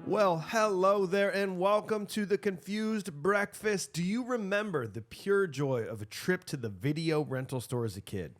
Well, hello there and welcome to the Confused Breakfast. Do you remember the pure joy of a trip to the video rental store as a kid?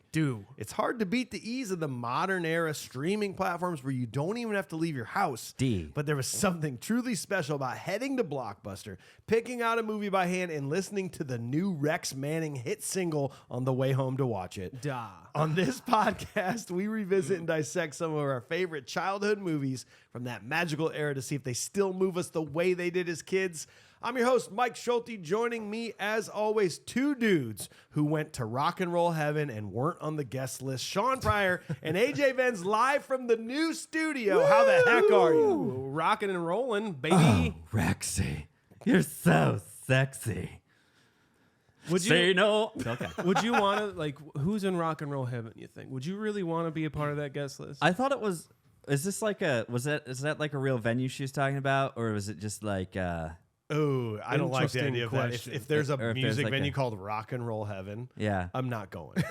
It's hard to beat the ease of the modern era streaming platforms where you don't even have to leave your house. But there was something truly special about heading to Blockbuster, picking out a movie by hand, and listening to the new Rex Manning hit single on the way home to watch it. On this podcast, we revisit and dissect some of our favorite childhood movies from that magical era to see if they still move us the way they did as kids. I'm your host, Mike Schulte. Joining me, as always, two dudes who went to rock and roll heaven and weren't on the guest list. Sean Pryor and AJ Venz live from the new studio. Woo! How the heck are you? Rocking and rolling, baby. Oh, Rexy, you're so sexy. Would you say no? Okay. Would you want to, like, who's in rock and roll heaven, you think? Would you really want to be a part of that guest list? I thought it was. Is this like a? Is that like a real venue she was talking about, or was it just like? Oh, I don't like the idea of that. If there's a music like venue called Rock and Roll Heaven, yeah, I'm not going.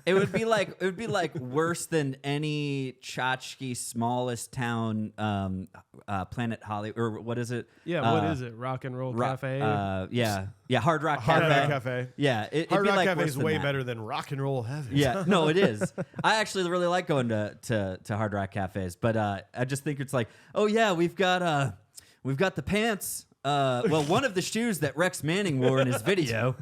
It would be like worse than any tchotchke smallest town Planet Hollywood, or what is it? Yeah, what is it? Rock and Roll Cafe? Yeah, Hard Rock Hard Cafe. Rock Cafe. Yeah, Hard Rock like Cafe is way that. better than Rock and Roll Heaven. Yeah, no, it is. I actually really like going to Hard Rock Cafes, but I just think it's like, oh yeah, we've got the pants. Well, one of the shoes that Rex Manning wore in his video,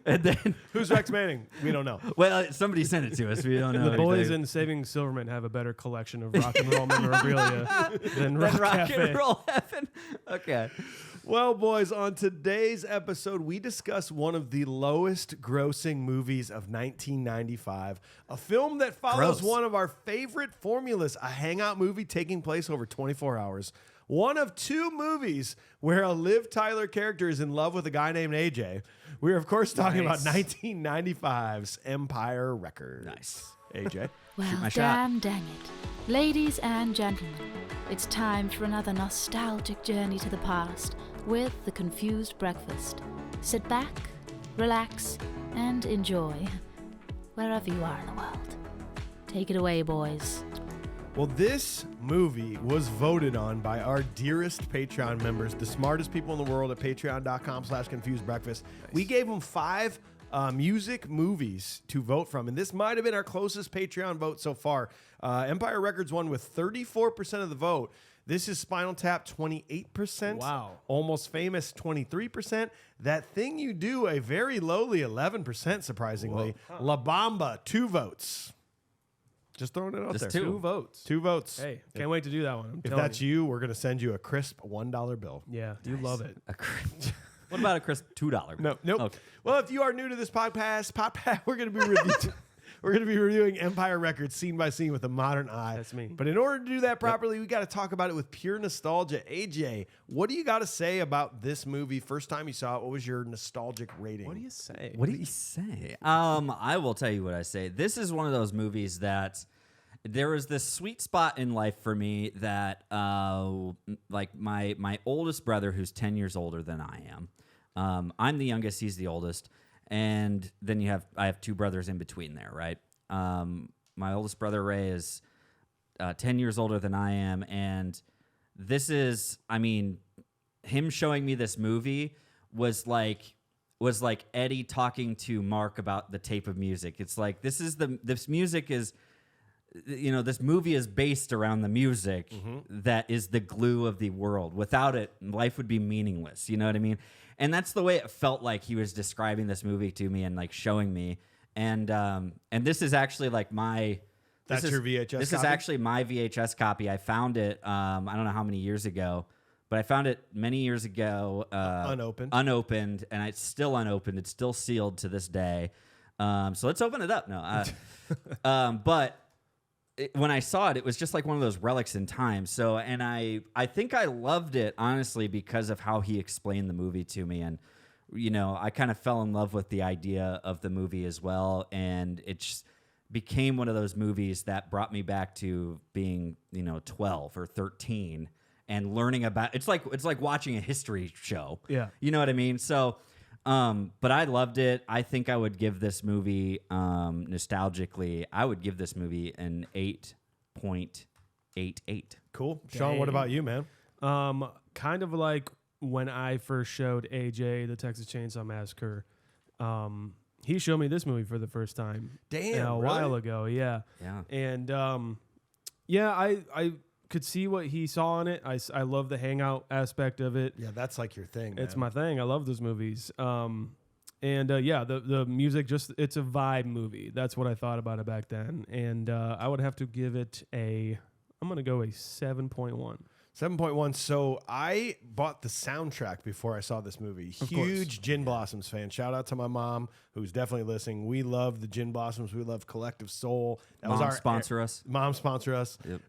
and then who's Rex Manning? We don't know. Well, somebody sent it to us. We don't know. The boys in Saving Silverman have a better collection of rock and roll memorabilia than Rock Cafe. And Roll Heaven. Okay. Well, boys, on today's episode, we discuss one of the lowest grossing movies of 1995, a film that follows one of our favorite formulas, a hangout movie taking place over 24 hours. One of two movies where a Liv Tyler character is in love with a guy named AJ. We're, of course, talking about 1995's Empire Records. Nice. AJ. Well, dang it. Ladies and gentlemen, it's time for another nostalgic journey to the past with The Confused Breakfast. Sit back, relax, and enjoy wherever you are in the world. Take it away, boys. Well, this movie was voted on by our dearest Patreon members, the smartest people in the world at patreon.com/confusedbreakfast. Nice. We gave them 5 music movies to vote from, and this might have been our closest Patreon vote so far. Empire Records won with 34% of the vote. This is Spinal Tap, 28%. Wow. Almost Famous, 23%. That Thing You Do, a very lowly 11%, surprisingly. Whoa. La Bamba, 2 votes. Just throwing it out Just there. 2 votes. 2 votes. Hey, can't wait to do that one. If that's you, we're going to send you a crisp $1 bill. Yeah, you love it. What about a crisp $2 bill? Nope. Okay. Well, if you are new to this podcast, we're going to be reviewing Empire Records scene by scene with a modern eye. That's me. But in order to do that properly, we got to talk about it with pure nostalgia. AJ, what do you got to say about this movie? First time you saw it, what was your nostalgic rating? What do you say? What do you say? I will tell you what I say. This is one of those movies that there was this sweet spot in life for me that, like my oldest brother, who's 10 years older than I am. I'm the youngest; he's the oldest, and then I have 2 brothers in between there, right? My oldest brother Ray is 10 years older than I am, and this is, I mean, him showing me this movie was like Eddie talking to Mark about the tape of music. It's like this music is, you know, this movie is based around the music that is the glue of the world. Without it, life would be meaningless. You know what I mean? And that's the way it felt like he was describing this movie to me and like showing me. And this is actually like my. That's your VHS This copy? is actually my VHS copy. I found it. I don't know how many years ago, but I found it many years ago. Unopened, and it's still unopened. It's still sealed to this day. So let's open it up now. But when I saw it, it was just like one of those relics in time. So, and I think I loved it, honestly, because of how he explained the movie to me. And, you know, I kind of fell in love with the idea of the movie as well. And it just became one of those movies that brought me back to being, 12 or 13 and learning about, it's like watching a history show. Yeah. You know what I mean? So, but I loved it. I think I would give this movie, nostalgically, I would give this movie an 8.88. Cool. Sean, what about you, man? Kind of like when I first showed AJ the Texas Chainsaw Massacre. He showed me this movie for the first time. Damn, a while ago. Yeah. Yeah. And I could see what he saw in it. I love the hangout aspect of it. Yeah, that's like your thing. It's man. my thing. I love those movies. The music, it's a vibe movie. That's what I thought about it back then. And I would have to give it I'm going to go a 7.1. 7.1. So I bought the soundtrack before I saw this movie. Huge Gin Blossoms fan. Shout out to my mom, who's definitely listening. We love the Gin Blossoms. We love Collective Soul. Mom sponsor us. Mom sponsor us. Yep.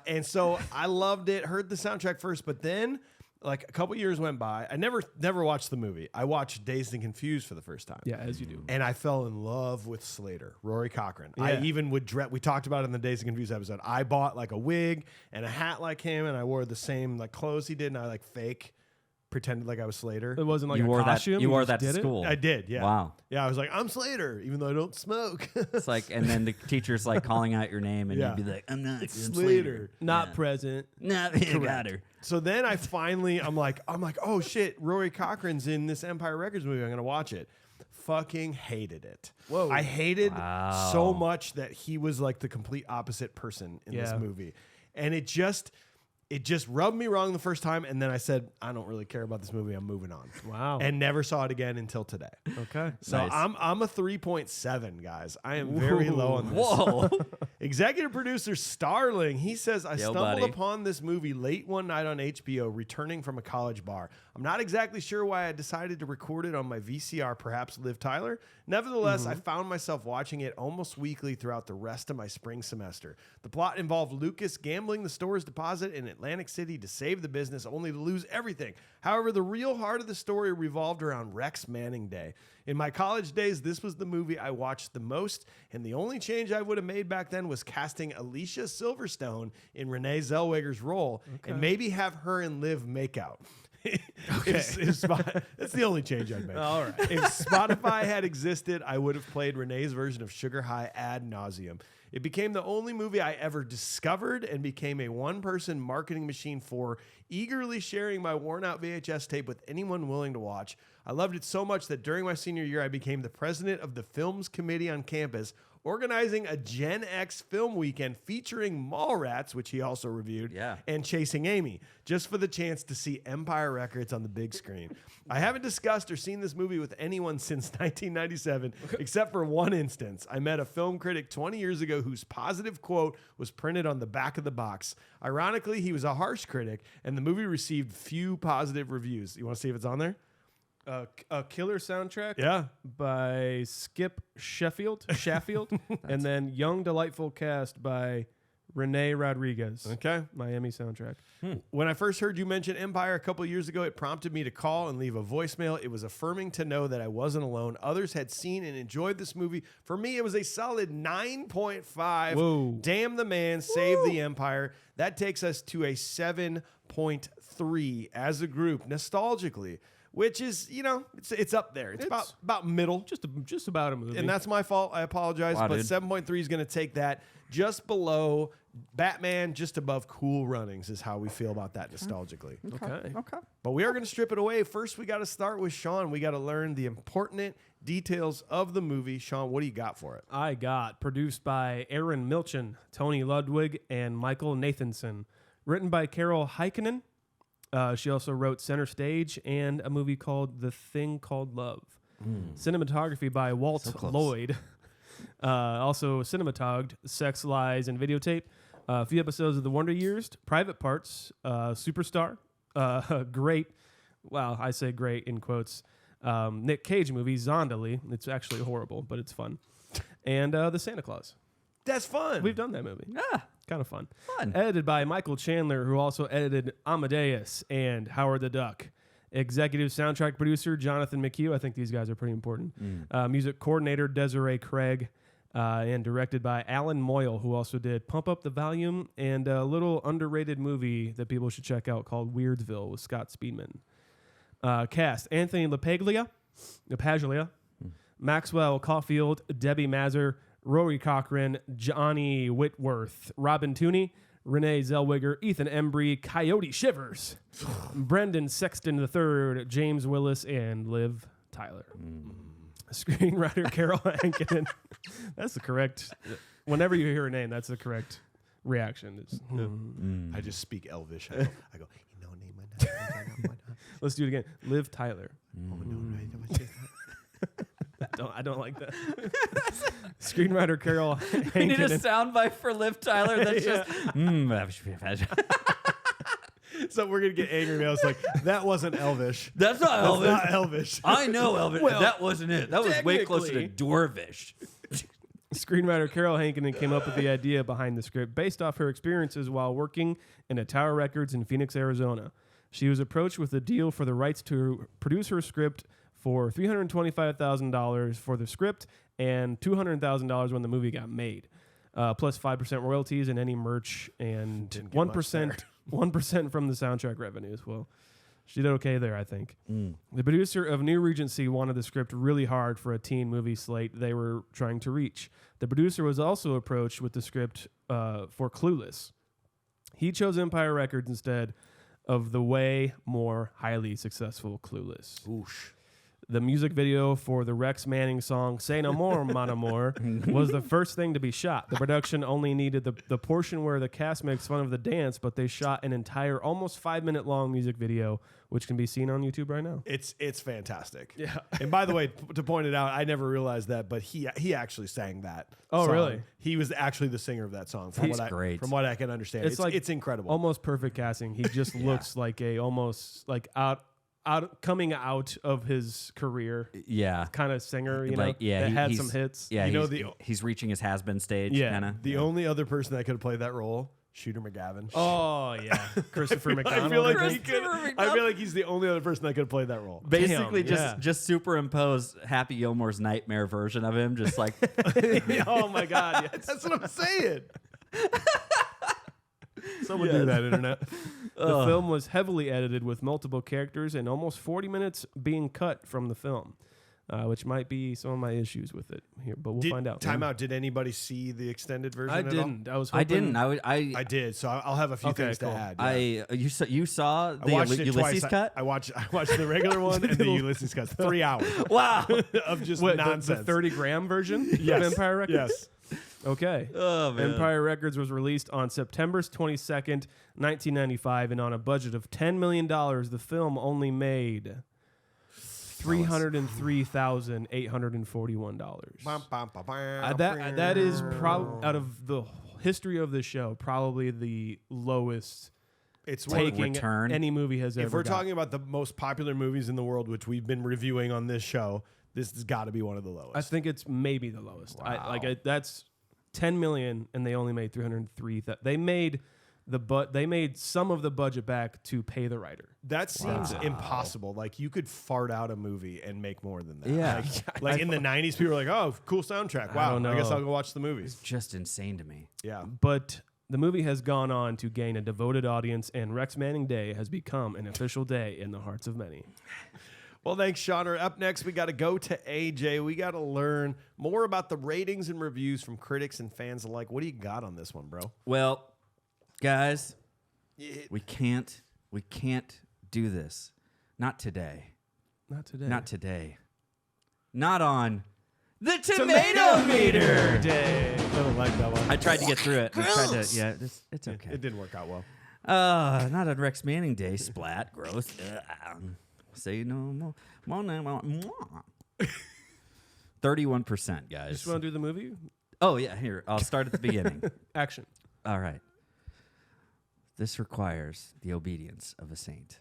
And so I loved it. Heard the soundtrack first, but then like a couple years went by. I never watched the movie. I watched Dazed and Confused for the first time. Yeah, as you do. And I fell in love with Slater, Rory Cochrane. Yeah. I even would we talked about it in the Dazed and Confused episode. I bought like a wig and a hat like him, and I wore the same like clothes he did, and I like pretended like I was Slater. It wasn't like You a wore costume. that. You wore just that to did it? school. I did, yeah. Wow. Yeah, I was like, I'm Slater, even though I don't smoke. It's like, and then the teacher's like calling out your name, and Yeah. you'd be like, I'm not. It's I'm Slater. Not present. No, got her. So then I finally, I'm like, oh shit, Rory Cochrane's in this Empire Records movie. I'm gonna watch it. Fucking hated it. Whoa. I hated Wow. so much that he was like the complete opposite person in this Yeah. movie, and it just rubbed me wrong the first time. And then I said, I don't really care about this movie. I'm moving on. Wow. And never saw it again until today. Okay. So Nice. I'm a 3.7, guys. I am very low on this. Whoa. Executive producer Starling, he says, I stumbled buddy. upon this movie late one night on HBO, returning from a college bar. I'm not exactly sure why I decided to record it on my VCR, perhaps Liv Tyler. Nevertheless, I found myself watching it almost weekly throughout the rest of my spring semester. The plot involved Lucas gambling the store's deposit in Atlantic City to save the business, only to lose everything. However, the real heart of the story revolved around Rex Manning Day. In my college days, this was the movie I watched the most, and the only change I would have made back then was casting Alicia Silverstone in Renee Zellweger's role, and maybe have her and Liv make out. That's the only change I'd make. All right. If Spotify had existed, I would have played Renee's version of Sugar High ad nauseum. It became the only movie I ever discovered and became a one-person marketing machine for eagerly sharing my worn-out VHS tape with anyone willing to watch. I loved it so much that during my senior year, I became the president of the films committee on campus, organizing a Gen X film weekend featuring Mallrats, which he also reviewed, and Chasing Amy, just for the chance to see Empire Records on the big screen. I haven't discussed or seen this movie with anyone since 1997, except for one instance. I met a film critic 20 years ago whose positive quote was printed on the back of the box. Ironically, he was a harsh critic, and the movie received few positive reviews. You want to see if it's on there? A killer soundtrack Yeah. by Skip Sheffield, and then Young Delightful Cast by Renee Rodriguez. Okay. Miami soundtrack. When I first heard you mention Empire a couple years ago, it prompted me to call and leave a voicemail. It was affirming to know that I wasn't alone. Others had seen and enjoyed this movie. For me, it was a solid 9.5. Whoa. Damn the man, save the Empire. That takes us to a 7.3 as a group, nostalgically, which is, it's up there. It's about middle. Just about a movie. And that's my fault. I apologize. Wow, but dude. 7.3 is going to take that just below Batman, just above Cool Runnings is how we feel about that nostalgically. okay. But we are going to strip it away. First, we got to start with Sean. We got to learn the important details of the movie. Sean, what do you got for it? I got produced by Aaron Milchin, Tony Ludwig, and Michael Nathanson. Written by Carol Heikkinen. She also wrote Center Stage and a movie called The Thing Called Love. Cinematography by Walt Lloyd. Also cinematogged Sex, Lies, and Videotape. A few episodes of The Wonder Years, Private Parts, Superstar, great, well, I say great in quotes, Nick Cage movie, Zondali. It's actually horrible, but it's fun. And The Santa Claus. That's fun. We've done that movie. Yeah. Kind of fun. Fun. Edited by Michael Chandler, who also edited Amadeus and Howard the Duck. Executive soundtrack producer Jonathan McHugh. I think these guys are pretty important. Music coordinator Desiree Craig. And directed by Alan Moyle, who also did Pump Up the Volume and a little underrated movie that people should check out called Weirdsville with Scott Speedman. Cast: Anthony LaPaglia, Maxwell Caulfield, Debbie Mazur, Rory Cochrane, Johnny Whitworth, Robin Tooney, Renee Zellweger, Ethan Embry, Coyote Shivers, Brendan Sexton III, James Willis, and Liv Tyler. Screenwriter Carol Hankin. That's the correct. Whenever you hear a name, that's the correct reaction. I just speak Elvish. I go, you know, name my name. Let's do it again. Liv Tyler. Oh, no, right. I don't like that. Screenwriter Carol We need a Hankin. soundbite for Liv Tyler that's just. So we're going to get angry mails like, that wasn't Elvish. That's not That's Elvish. not Elvish. I know Elvish. Well, that wasn't it. That was way closer to technically. Dwarvish. Screenwriter Carol Hankin came up with the idea behind the script based off her experiences while working in a Tower Records in Phoenix, Arizona. She was approached with a deal for the rights to produce her script for $325,000 for the script and $200,000 when the movie got made, plus 5% royalties and any merch and Didn't get much 1% from the soundtrack revenues. Well, she did okay there, I think. The producer of New Regency wanted the script really hard for a teen movie slate they were trying to reach. The producer was also approached with the script for Clueless. He chose Empire Records instead of the way more highly successful Clueless. Oosh. The music video for the Rex Manning song Say No More, Mon Amour was the first thing to be shot. The production only needed the portion where the cast makes fun of the dance, but they shot an entire almost 5-minute long music video, which can be seen on YouTube right now. It's fantastic. Yeah. And by the way, to point it out, I never realized that, but he actually sang that. Oh, song. really? He was actually the singer of that song. That's great. From what I can understand, it's incredible. Almost perfect casting. He just looks like coming out of his career Yeah. kind of singer, you Like, know, yeah, that had he's- some hits. Yeah, You know, he's reaching his has-been stage. Yeah. Kinda. The only other person that could have played that role, Shooter McGavin. Oh yeah, Christopher McDonald. I feel like I he think. could. I feel like he's the only other person that could have played that role. Basically, Damn, just superimpose Happy Gilmore's nightmare version of him, just like Oh my God, yes. That's what I'm saying. Someone do that, internet. The film was heavily edited with multiple characters and almost 40 minutes being cut from the film, which might be some of my issues with it here, but we'll find out. Time out. Did anybody see the extended version? I at all? didn't. I was. I Hoping, didn't. I did. So I'll have a few Okay, things cool. to add. Yeah. You saw I the watched it Ulysses twice. cut? I watched the regular one and the Ulysses cut. 3 hours Wow. of just What, nonsense. the 30 gram version Yes. of Empire Records? Yes. Okay. Oh man. Empire Records was released on September 22nd, 1995, and on a budget of $10 million, the film only made $303,841. That is probably, out of the history of the show, probably the lowest It's taking return. any movie has ever If we're got. talking about the most popular movies in the world, which we've been reviewing on this show, this has got to be one of the lowest. I think it's maybe the lowest. Wow. That's 10 million, and they only made 303. They made they made some of the budget back to pay the writer. That seems impossible. Like, you could fart out a movie and make more than that. Yeah. Like in the 90s, people were like, oh, cool soundtrack. Wow. don't I guess know. I'll go watch the movies. Just insane to me. Yeah. But the movie has gone on to gain a devoted audience, and Rex Manning Day has become an official day in the hearts of many. Well, thanks, Sean. Up next, we got to go to AJ. We got to learn more about the ratings and reviews from critics and fans alike. What do you got on this one, bro? Well, guys, we can't do this. Not today. Not today. Not today. Not on the tomato meter. Day. I don't like that one. I tried to get through it. It's okay. It didn't work out well. Not on Rex Manning Day. Splat. Gross. Say no more. 31%, guys. Just want to do the movie? Oh, yeah. Here, I'll start at the beginning. Action. All right. This requires the obedience of a saint.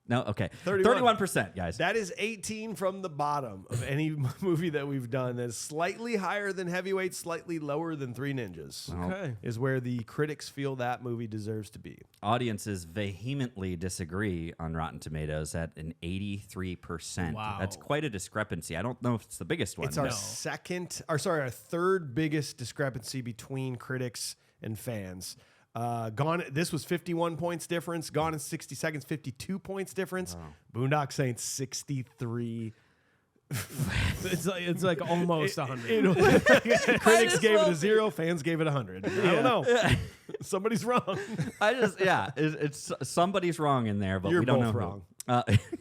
No, okay. 31%, guys. That is 18 from the bottom of any movie that we've done. That's slightly higher than Heavyweight, slightly lower than Three Ninjas. Well, Okay. Is where the critics feel that movie deserves to be. Audiences vehemently disagree on Rotten Tomatoes at an 83%. Wow. That's quite a discrepancy. I don't know if it's the biggest one. It's our our third biggest discrepancy between critics and fans. This was 51 points difference. Gone in 60 Seconds, 52 points difference. Boondock Saints, 63 It's like almost 100. Critics gave it a 0. Fans gave it 100. I don't know. Somebody's wrong. It's somebody's wrong in there, but You're we don't both know wrong.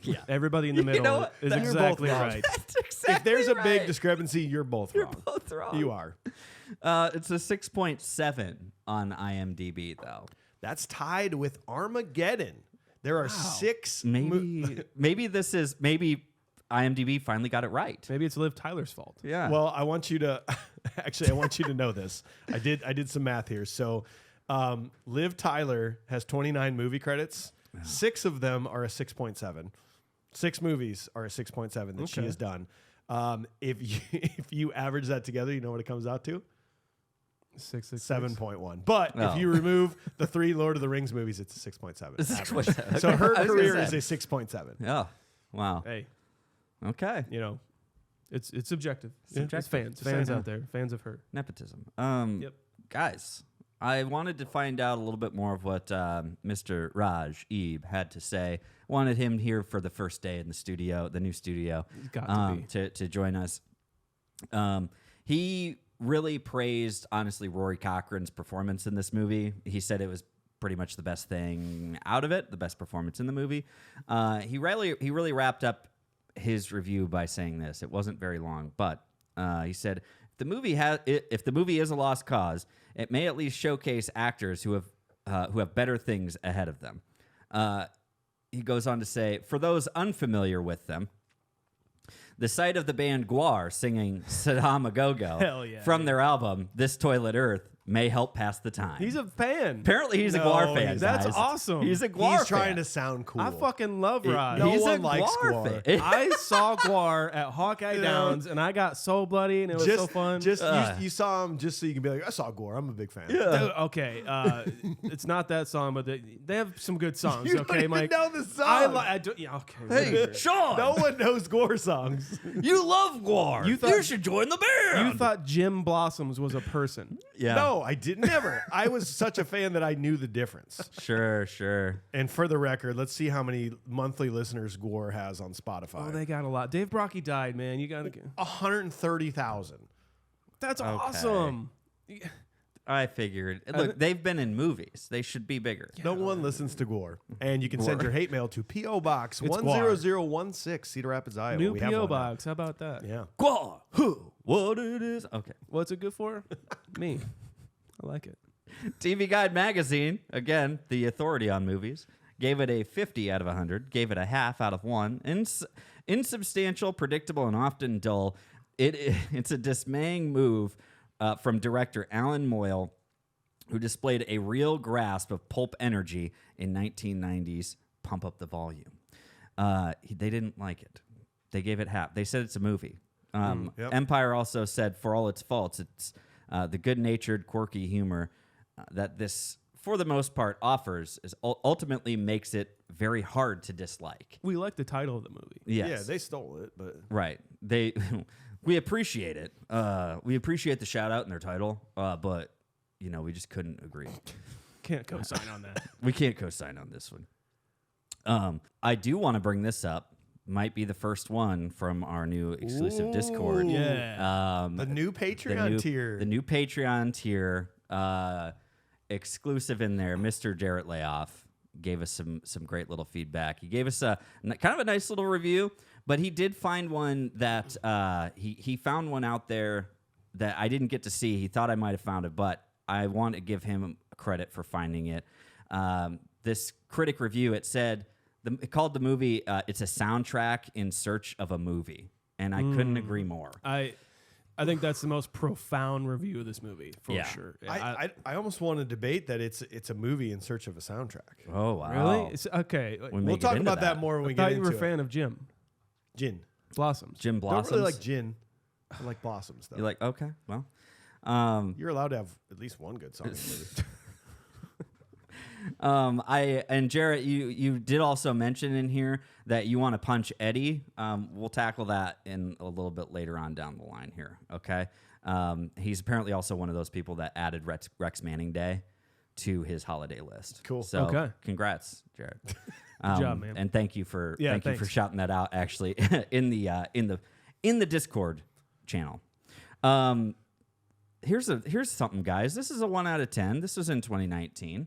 Yeah. Everybody in the middle know what? is You're exactly both wrong. right. That's exactly If there's a big right. discrepancy, you're both wrong. Both wrong. You are. It's a 6.7 on IMDb, though. That's tied with Armageddon. There are 6. Maybe IMDb finally got it right. Maybe it's Liv Tyler's fault. Yeah. Well, I want you to actually. I want you to know this. I did some math here. So, Liv Tyler has 29 movie credits. 6 of them are a 6.7. 6 movies are a 6.7 that she has done. If you average that together, you know what it comes out to? 7.1. But if you remove the 3 Lord of the Rings movies, it's a 6.7. 6.7. So her I was gonna career is say. a 6.7. Oh, wow. Hey, Okay. it's subjective. Subjective. It's fans. Just Fans saying. out there. Fans of her. Nepotism. Yep. Guys, I wanted to find out a little bit more of what Mr. Raj Ebe had to say. Wanted him here for the first day in the studio, the new studio, Got to be. to join us. He really praised, honestly, Rory Cochran's performance in this movie. He said it was pretty much the best thing out of it, the best performance in the movie. He really wrapped up his review by saying this. It wasn't very long, but he said, if the movie is a lost cause, it may at least showcase actors who have better things ahead of them. He goes on to say, for those unfamiliar with them, the sight of the band Gwar singing Saddam a Go-Go Hell yeah, from their album This Toilet Earth may help pass the time. He's a fan. Apparently he's a No, Gwar fan. That's guys. awesome. He's a Gwar He's trying fan. to sound cool. I fucking love Raj. No He's one a likes Gwar Gwar. fan. I saw Gwar at Hawkeye Downs, and I got so bloody, and it was so fun. You saw him just so you can be like, I saw Gwar. I'm a big fan. Dude, okay, it's not that song, but they have some good songs. You okay, don't even Mike. know the song. I do, yeah, okay. Hey, whatever. Sean, No one knows Gwar songs. you love Gwar. You thought- you should join the band. You thought Jim Blossoms was a person. Yeah. No, I did never. I was such a fan that I knew the difference. Sure. And for the record, let's see how many monthly listeners Gwar has on Spotify. Oh, they got a lot. Dave Brocky died, man. You got to. 130,000. That's awesome. I figured. Look, they've been in movies. They should be bigger. No one listens to Gwar. And you can send your hate mail to P.O. Box It's 10016, Cedar Rapids, Iowa. New We have P.O. one now. box. How about that? Yeah. Gwar. What it is. Okay. What's it good for? Me. I like it. TV Guide Magazine, again, the authority on movies, gave it a 50 out of 100, gave it a half out of 1. Insubstantial, predictable, and often dull. It's a dismaying move from director Alan Moyle, who displayed a real grasp of pulp energy in 1990s Pump Up the Volume. They didn't like it. They gave it half. They said it's a movie. Yep. Empire also said, for all its faults, it's the good-natured, quirky humor that this, for the most part, offers is ultimately makes it very hard to dislike. We like the title of the movie. Yes. Yeah, they stole it, but Right. We appreciate it. We appreciate the shout out in their title, but we just couldn't agree. Can't co-sign on that. We can't co-sign on this one. I do want to bring this up. Might be the first one from our new exclusive Discord. Yeah. the new Patreon tier. The new Patreon tier. Exclusive in there. Mr. Jarrett Layoff gave us some great little feedback. He gave us kind of a nice little review, but he did find one that he found one out there that I didn't get to see. He thought I might have found it, but I want to give him credit for finding it. This critic review, it said, it called the movie, it's a soundtrack in search of a movie. And I couldn't agree more. I think that's the most profound review of this movie for sure. Yeah, I almost want to debate that it's a movie in search of a soundtrack. Oh, wow. really? Okay. We may We'll get talk into about that more when we I get thought into you were a it. fan of Jim Gin. Blossoms. Jim Blossoms. Don't really like gin. I like blossoms though. You're like, okay, well. You're allowed to have at least one good song in the movie. And Jarrett, you did also mention in here that you want to punch Eddie. We'll tackle that in a little bit later on down the line here. Okay. He's apparently also one of those people that added Rex Manning Day to his holiday list. Cool. So Okay. congrats, Jarrett. Good job, man. And thank you for Yeah, thank you for thanks. shouting that out. Actually, in the in the Discord channel. Here's something, guys. This is a 1 out of 10. This was in 2019.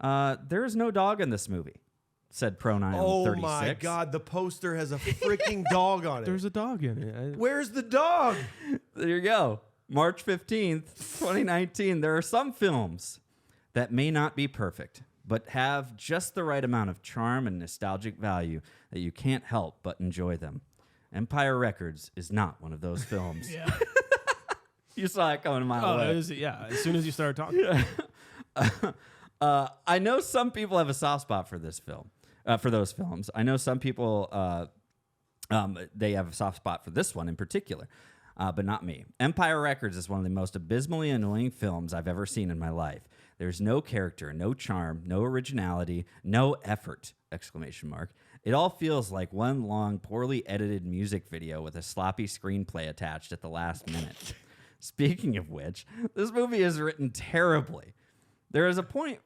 There is no dog in this movie, said Pronoun 36. Oh my God, the poster has a freaking dog on it. There's a dog in it. Where's the dog? There you go. March 15th, 2019. There are some films that may not be perfect, but have just the right amount of charm and nostalgic value that you can't help but enjoy them. Empire Records is not one of those films. Yeah. You saw it coming a mile away. Yeah. As soon as you started talking. I know some people have a soft spot for this film, for those films. I know some people, they have a soft spot for this one in particular, but not me. Empire Records is one of the most abysmally annoying films I've ever seen in my life. There's no character, no charm, no originality, no effort, ! It all feels like one long, poorly edited music video with a sloppy screenplay attached at the last minute. Speaking of which, this movie is written terribly. There is a point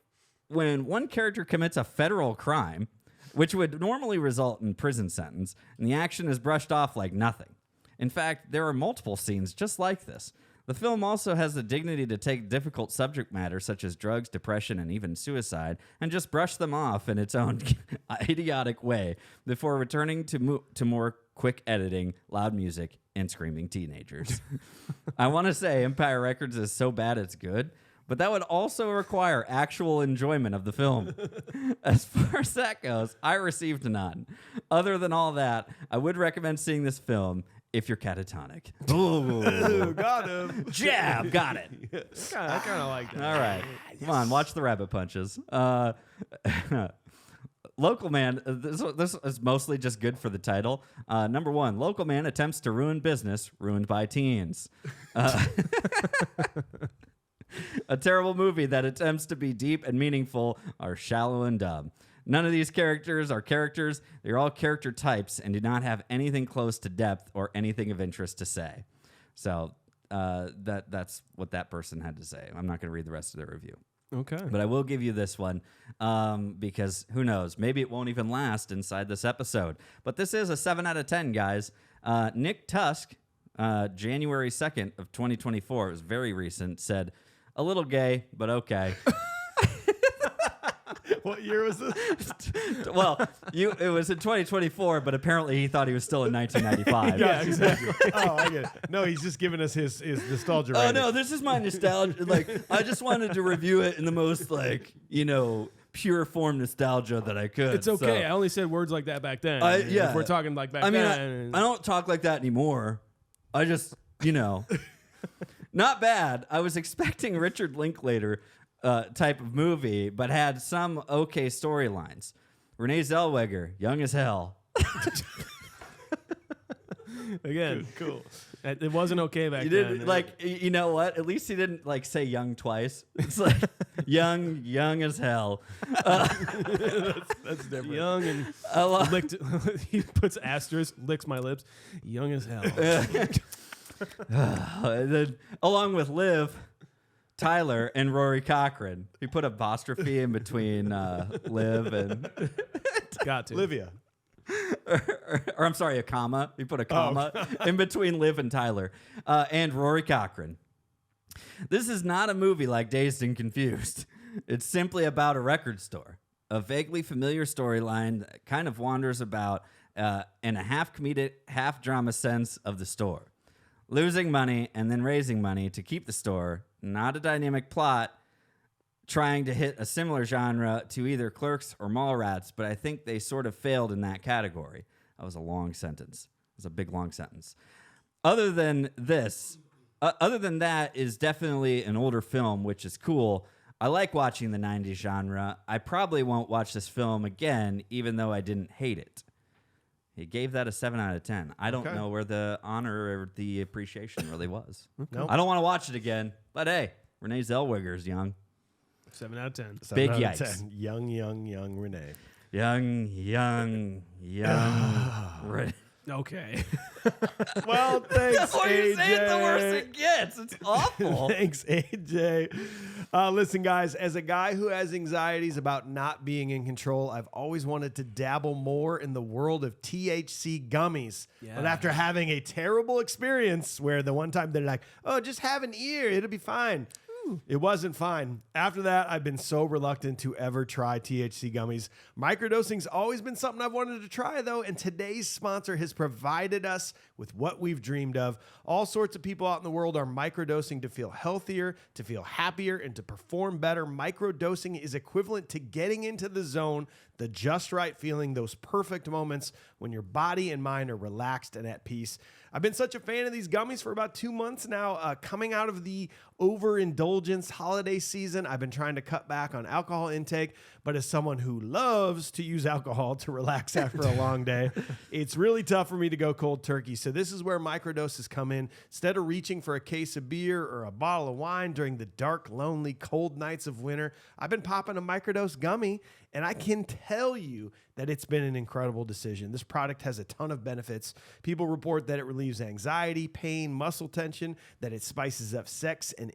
when one character commits a federal crime, which would normally result in prison sentence, and the action is brushed off like nothing. In fact, there are multiple scenes just like this. The film also has the dignity to take difficult subject matter such as drugs, depression, and even suicide, and just brush them off in its own idiotic way before returning to more quick editing, loud music, and screaming teenagers. I want to say Empire Records is so bad it's good, but that would also require actual enjoyment of the film. As far as that goes, I received none. Other than all that, I would recommend seeing this film if you're catatonic. Ooh, got him. Jab, got it. I kind of like that. All right. Come on, watch the rabbit punches. Local Man, this is mostly just good for the title. Number 1, Local Man attempts to ruin business ruined by teens. A terrible movie that attempts to be deep and meaningful are shallow and dumb. None of these characters are characters. They're all character types and do not have anything close to depth or anything of interest to say. So that's what that person had to say. I'm not going to read the rest of their review. Okay. But I will give you this one because who knows? Maybe it won't even last inside this episode. But this is a 7 out of 10, guys. Nick Tusk, January 2nd of 2024, it was very recent, said, a little gay, but okay. What year was this? Well, it was in 2024, but apparently he thought he was still in 1995. Yeah, exactly. Oh, I get it. No, he's just giving us his nostalgia Oh, rating. no, this is my nostalgia. Like, I just wanted to review it in the most, pure form nostalgia that I could. It's okay. So. I only said words like that back then. Yeah. If we're talking like back I mean, then. I don't talk like that anymore. I just, not bad. I was expecting Richard Linklater type of movie, but had some okay storylines. Renee Zellweger, young as hell. Again, Cool. it wasn't okay back You then. didn't you know what? At least he didn't say young twice. It's like young as hell. That's different. Young and licked. He puts asterisk, licks my lips. Young as hell. And then, along with Liv, Tyler, and Rory Cochrane. He put apostrophe in between Liv and Got to. Olivia. or I'm sorry, a comma. He put a comma in between Liv and Tyler and Rory Cochrane. This is not a movie like Dazed and Confused. It's simply about a record store, a vaguely familiar storyline that kind of wanders about in a half comedic, half drama sense of the store. Losing money and then raising money to keep the store, not a dynamic plot, trying to hit a similar genre to either Clerks or Mallrats, but I think they sort of failed in that category. That was a long sentence. It was a big, long sentence. Other than that is definitely an older film, which is cool. I like watching the 90s genre. I probably won't watch this film again, even though I didn't hate it. He gave that a 7 out of 10. I don't know where the honor or the appreciation really was. Nope. I don't want to watch it again. But hey, Renee Zellweger's young. 7 out of 10. 7 Big out of yikes. 10. Young Renee. Young. Okay. Well, thanks, The more you say it, the worse AJ. it gets. It's awful. Thanks, AJ. Listen, guys, as a guy who has anxieties about not being in control, I've always wanted to dabble more in the world of THC gummies. Yeah. But after having a terrible experience where the one time they're like, oh, just have an ear, it'll be fine. It wasn't fine. After that, I've been so reluctant to ever try THC gummies. Microdosing's always been something I've wanted to try, though, and today's sponsor has provided us with what we've dreamed of. All sorts of people out in the world are microdosing to feel healthier, to feel happier, and to perform better. Microdosing is equivalent to getting into the zone, the just right feeling, those perfect moments when your body and mind are relaxed and at peace. I've been such a fan of these gummies for about 2 months now. Coming out of the overindulgence holiday season, I've been trying to cut back on alcohol intake, but as someone who loves to use alcohol to relax after a long day, it's really tough for me to go cold turkey. So this is where microdoses come in. Instead of reaching for a case of beer or a bottle of wine during the dark, lonely, cold nights of winter, I've been popping a microdose gummy, and I can tell you that it's been an incredible decision. This product has a ton of benefits. People report that it relieves anxiety, pain, muscle tension, that it spices up sex and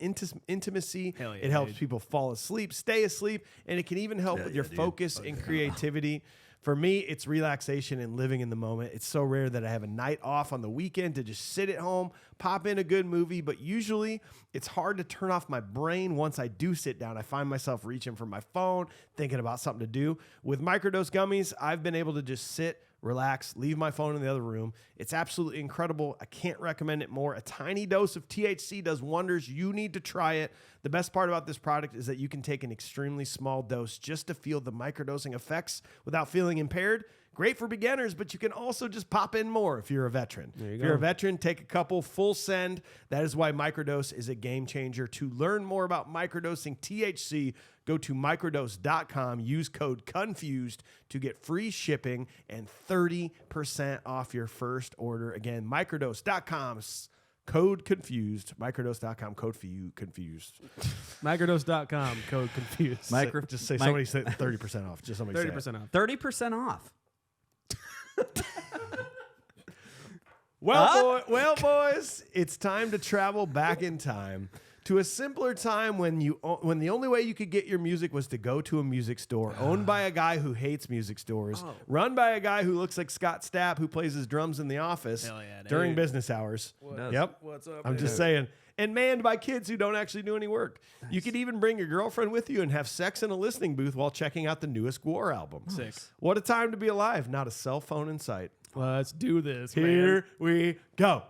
intimacy. Hell yeah, It helps dude. people fall asleep, stay asleep, and it can even help with your focus and creativity. For me, it's relaxation and living in the moment. It's so rare that I have a night off on the weekend to just sit at home, pop in a good movie, but usually it's hard to turn off my brain once I do sit down. I find myself reaching for my phone, thinking about something to do. With microdose gummies, I've been able to just sit, relax, leave my phone in the other room. It's absolutely incredible. I can't recommend it more. A tiny dose of THC does wonders. You need to try it. The best part about this product is that you can take an extremely small dose just to feel the microdosing effects without feeling impaired. Great for beginners, but you can also just pop in more if you're a veteran. If you're a veteran, take a couple, full send. That is why microdose is a game changer. To learn more about microdosing THC, go to microdose.com, use code CONFUSED to get free shipping and 30% off your first order. Again, microdose.com, code CONFUSED, microdose.com, code confused. Microdose.com, code confused. Just say somebody said 30% off. Just somebody say it. 30% off. 30% off. Well, boys, it's time to travel back in time to a simpler time when the only way you could get your music was to go to a music store owned by a guy who hates music stores, run by a guy who looks like Scott Stapp, who plays his drums in the office Hell yeah, dude. during business hours. Yep. What's up? I'm just saying. And manned by kids who don't actually do any work. Nice. You could even bring your girlfriend with you and have sex in a listening booth while checking out the newest Gwar album. Sick. What a time to be alive. Not a cell phone in sight. Let's do this, Here we go.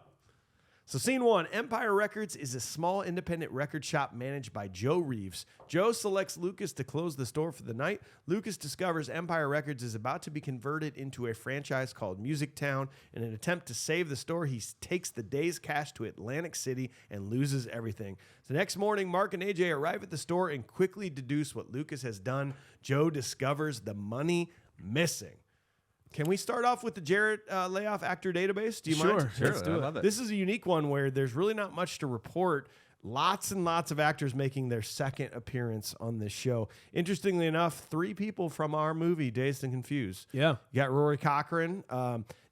So scene one, Empire Records is a small independent record shop managed by Joe Reeves. Joe selects Lucas to close the store for the night. Lucas discovers Empire Records is about to be converted into a franchise called Music Town. In an attempt to save the store, he takes the day's cash to Atlantic City and loses everything. The next morning, Mark and AJ arrive at the store and quickly deduce what Lucas has done. Joe discovers the money missing. Can we start off with the Jarrett Layoff Actor Database? Do you mind? Sure. Let's do it. I love it. This is a unique one where there's really not much to report. Lots and lots of actors making their second appearance on this show. Interestingly enough, 3 people from our movie, Dazed and Confused. Yeah. You got Rory Cochrane.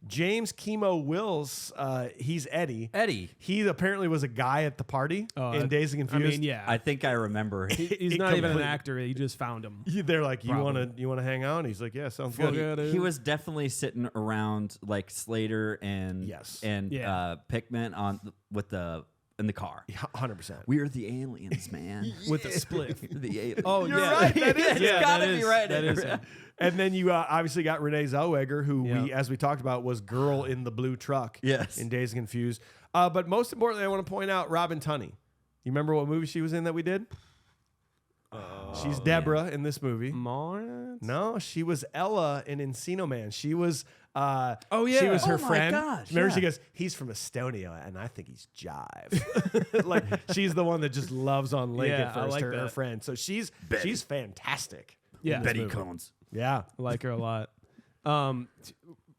James Chemo Wills, he's Eddie. Eddie. He apparently was a guy at the party in Dazed and Confused. I mean, yeah. I think I remember. He's not even an actor. You just found him. They're like, you Probably. want to hang out? And he's like, yeah, sounds Fuck good. yeah, dude. He was definitely sitting around like Slater and Yeah. Pickman in the car. Yeah, 100%. We're the aliens, man. With a spliff. We're the aliens. Oh, You're yeah. right. That is It's gotta be right. That is him. And then you obviously got Renee Zellweger, who Yeah. as we talked about, was girl in the blue truck. Yes. In Dazed and Confused. But most importantly, I want to point out Robin Tunney. You remember what movie she was in that we did? She's Deborah in this movie. Mars? No, she was Ella in Encino Man. She was. yeah. She was her Oh my friend. gosh, Remember, yeah. she goes, "He's from Estonia, and I think he's jive." Like she's the one that just loves on Link Yeah, at I first. like her that. friend. So she's fantastic. Yeah. Betty Combs. Yeah. I like her a lot.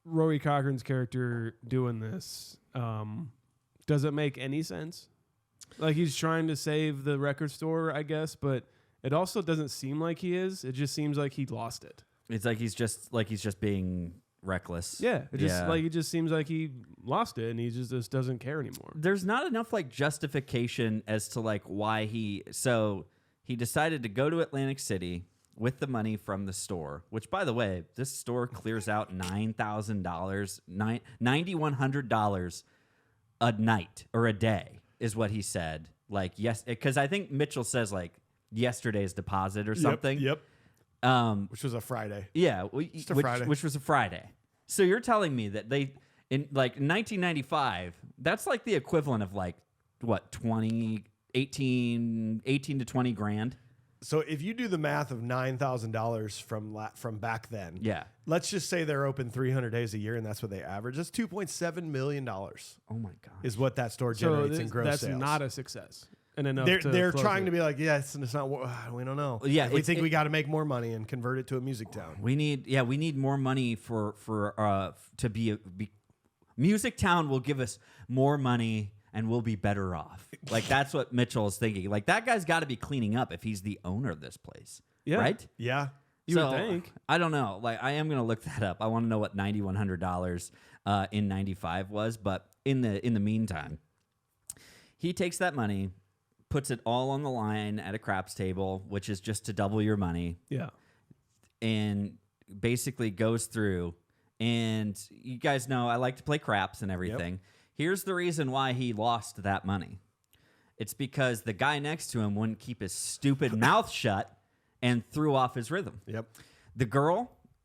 Rory Cochrane's character doing this, does it make any sense? Like he's trying to save the record store, I guess, but it also doesn't seem like he is. It just seems like he lost it. It's like he's just being reckless. Yeah, it just seems like he lost it and he just doesn't care anymore. There's not enough like justification as to like why he decided to go to Atlantic City with the money from the store, which by the way, this store clears out $9,000, $9,100 a night or a day is what he said. Like, yes, because I think Mitchell says like yesterday's deposit or something. Yep. Which was a Friday. Yeah, Friday. Which was a Friday. So you're telling me that they in like 1995, that's like the equivalent of like what 18 to 20 grand. So if you do the math of $9,000 from back then, Yeah. let's just say they're open 300 days a year, and that's what they average. That's $2.7 million. Oh my god, is what that store generates in gross that's sales. not a success. And enough They're to trying it. to be like, yes, and it's not. We don't know. Yeah, we think we got to make more money and convert it to a music town. we need more money to be Music Town will give us more money and we'll be better off. Like that's what Mitchell is thinking. Like that guy's got to be cleaning up if he's the owner of this place. Yeah. Right? Yeah. You would think. I don't know. Like I am going to look that up. I want to know what $9,100 in 95 was, but in the meantime, he takes that money, puts it all on the line at a craps table, which is just to double your money. Yeah. And basically goes through. And you guys know I like to play craps and everything. Yep. Here's the reason why he lost that money. It's because the guy next to him wouldn't keep his stupid mouth shut and threw off his rhythm. Yep.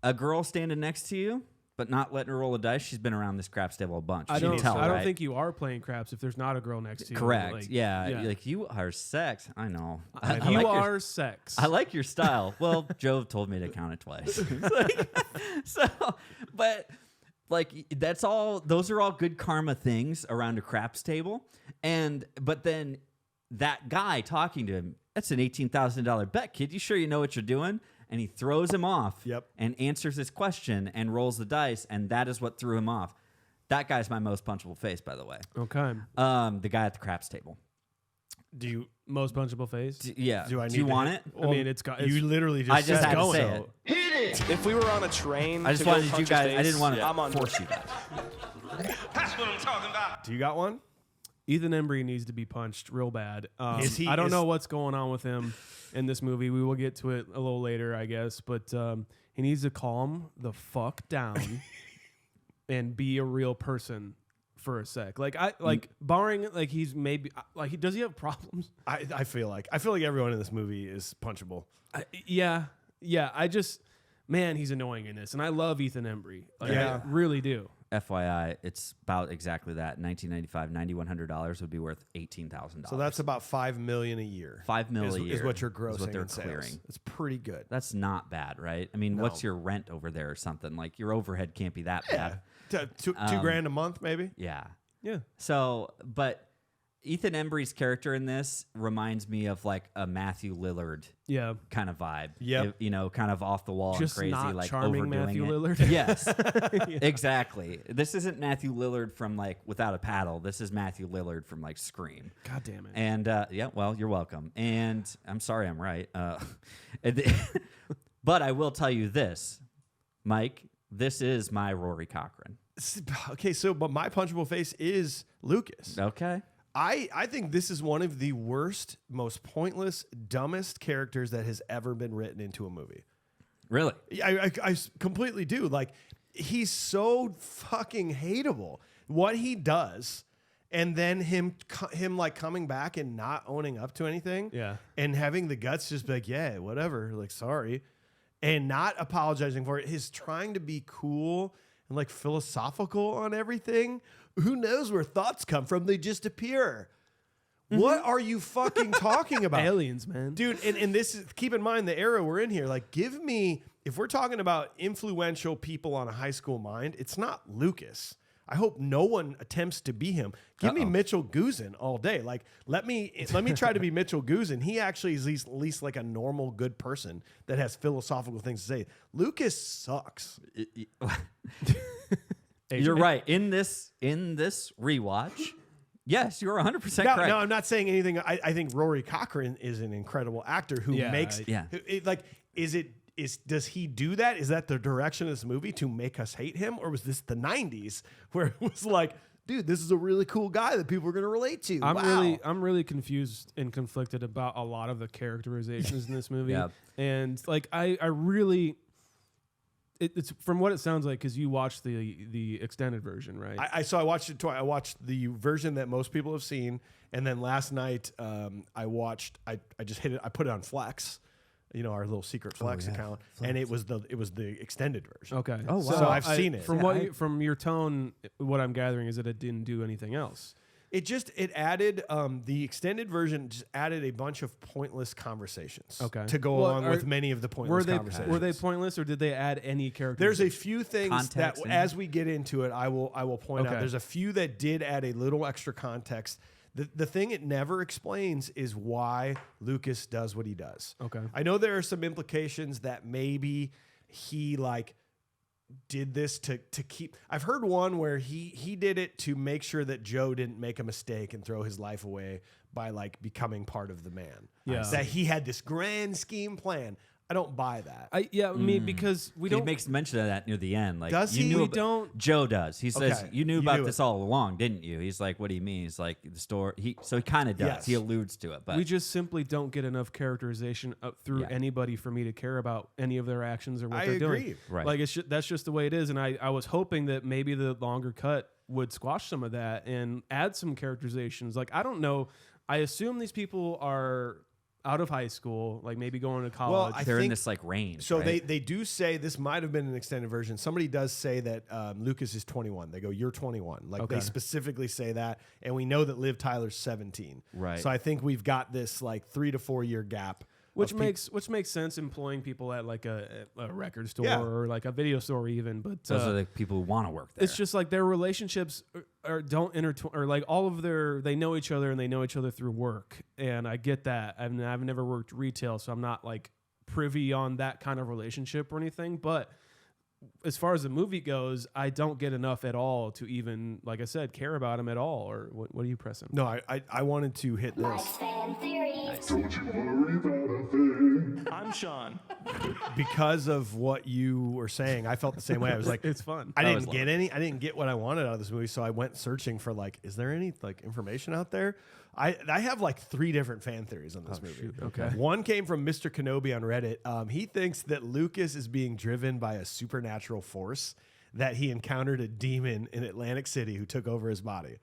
A girl standing next to you, but not letting her roll a dice. She's been around this craps table a bunch. I don't right? think you are playing craps if there's not a girl next to you. Correct. Like, yeah. Like you are sex. I know. You are sex. I like your style. Well, Joe told me to count it twice. But like that's all. Those are all good karma things around a craps table. But then that guy talking to him, that's an $18,000 bet, kid. You sure you know what you're doing? And he throws him off. Yep. And answers his question and rolls the dice, and that is what threw him off. That guy's my most punchable face, by the way. Okay. The guy at the craps table. Do you? Most punchable face? Do you need want to- it? I mean, it's got. You literally just I just said had to going. say it. If we were on a train, I just to go wanted you punch a guys. face, I didn't want to I'm on force you guys. That's what I'm talking about. Do you got one? Ethan Embry needs to be punched real bad. I don't know what's going on with him in this movie. We will get to it a little later, I guess. But he needs to calm the fuck down and be a real person for a sec. Barring like he's maybe like does he have problems? I feel like everyone in this movie is punchable. Yeah. I just he's annoying in this, and I love Ethan Embry. Like, Yeah. I really do. FYI, it's about exactly that. In 1995, $9,100 would be worth $18,000. So that's about $5 million a year. $5 million a year is what you're grossing is what they're in sales. clearing. It's pretty good. That's not bad, right? I mean, what's your rent over there or something? Like your overhead can't be that bad. Two $2,000 a month, maybe. Yeah. Yeah. So, but Ethan Embry's character in this reminds me of like a Matthew Lillard Yeah. kind of vibe. Yep. Kind of off the wall Just and crazy, not like charming overdoing Matthew it. Lillard. Yes, exactly. This isn't Matthew Lillard from like Without a Paddle. This is Matthew Lillard from like Scream. God damn it. And well, you're welcome. And I'm sorry, I'm right. But I will tell you this, Mike. This is my Rory Cochrane. Okay, but my punchable face is Lucas. Okay. I think this is one of the worst, most pointless, dumbest characters that has ever been written into a movie. Really? I completely do. Like, he's so fucking hateable. What he does, and then him like coming back and not owning up to anything. Yeah. And having the guts just be like, yeah, whatever, like, sorry. And not apologizing for it. His trying to be cool and like philosophical on everything. Who knows where thoughts come from? They just appear. What are you fucking talking about? Aliens, man. Dude, and this is, keep in mind the era we're in here. Like, give me, if we're talking about influential people on a high school mind, it's not Lucas. I hope no one attempts to be him. Give me Mitchell Guzin all day. Like, let me try to be Mitchell Guzin. He actually is at least like a normal, good person that has philosophical things to say. Lucas sucks. You're right. In this rewatch, yes, you're 100% correct. No, I'm not saying anything. I think Rory Cochrane is an incredible actor who makes. Yeah. Like, is it does he do that? Is that the direction of this movie to make us hate him? Or was this the 90s where it was like, dude, this is a really cool guy that people are going to relate to? I'm really confused and conflicted about a lot of the characterizations in this movie. Yeah. And like I really it's from what it sounds like, because you watched the extended version, right? I watched it twice. I watched the version that most people have seen, and then last night I just hit it. I put it on Flex, our little secret Flex account, and it was the extended version. Okay. Oh, wow. So I've seen it. From your tone, what I'm gathering is that it didn't do anything else. It added the extended version just added a bunch of pointless conversations. Okay. To go along with many of the pointless conversations. Were they pointless, or did they add any characters? There's a few things Context that, as we get into it, I will point out. Okay. There's a few that did add a little extra context. The thing it never explains is why Lucas does what he does. Okay. I know there are some implications that maybe he did this to keep. I've heard one where he did it to make sure that Joe didn't make a mistake and throw his life away by becoming part of the man. Yeah. That he had this grand scheme plan. I don't buy that. I mean, because we He don't. makes mention of that near the end. Like, Does you he? knew We ab- don't- Joe does. He says, Okay. you knew You about knew this it. all along, didn't you? He's like, what do you mean? He's like, the store. So he kind of does. Yes. He alludes to it. But We just simply don't get enough characterization through Yeah. anybody for me to care about any of their actions or what I they're agree. doing. Right. Like that's just the way it is. And I was hoping that maybe the longer cut would squash some of that and add some characterizations. Like, I don't know. I assume these people are out of high school, like maybe going to college. I they're in think- this range. So right? they do say this might have been an extended version. Somebody does say that Lucas is 21. They go, you're 21. Like Okay. they specifically say that, and we know that Liv Tyler's 17. Right. So I think we've got this 3 to 4 year gap. Which of makes sense, employing people at a record store Yeah. or a video store even. But Those are the people who want to work there. it's just their relationships don't intertwine, or all of they know each other and they know each other through work. And I get that. I've never worked retail, so I'm not privy on that kind of relationship or anything. But as far as the movie goes, I don't get enough at all to even, like I said, care about him at all. Or what are you pressing? No, I wanted to hit this I'm Sean. because of what you were saying. I felt the same way. I was like, It's fun. I didn't get what I wanted out of this movie, so I went searching for is there any information out there? I have 3 different fan theories on this movie. shoot, okay. One came from Mr. Kenobi on Reddit. He thinks that Lucas is being driven by a supernatural force, that he encountered a demon in Atlantic City who took over his body.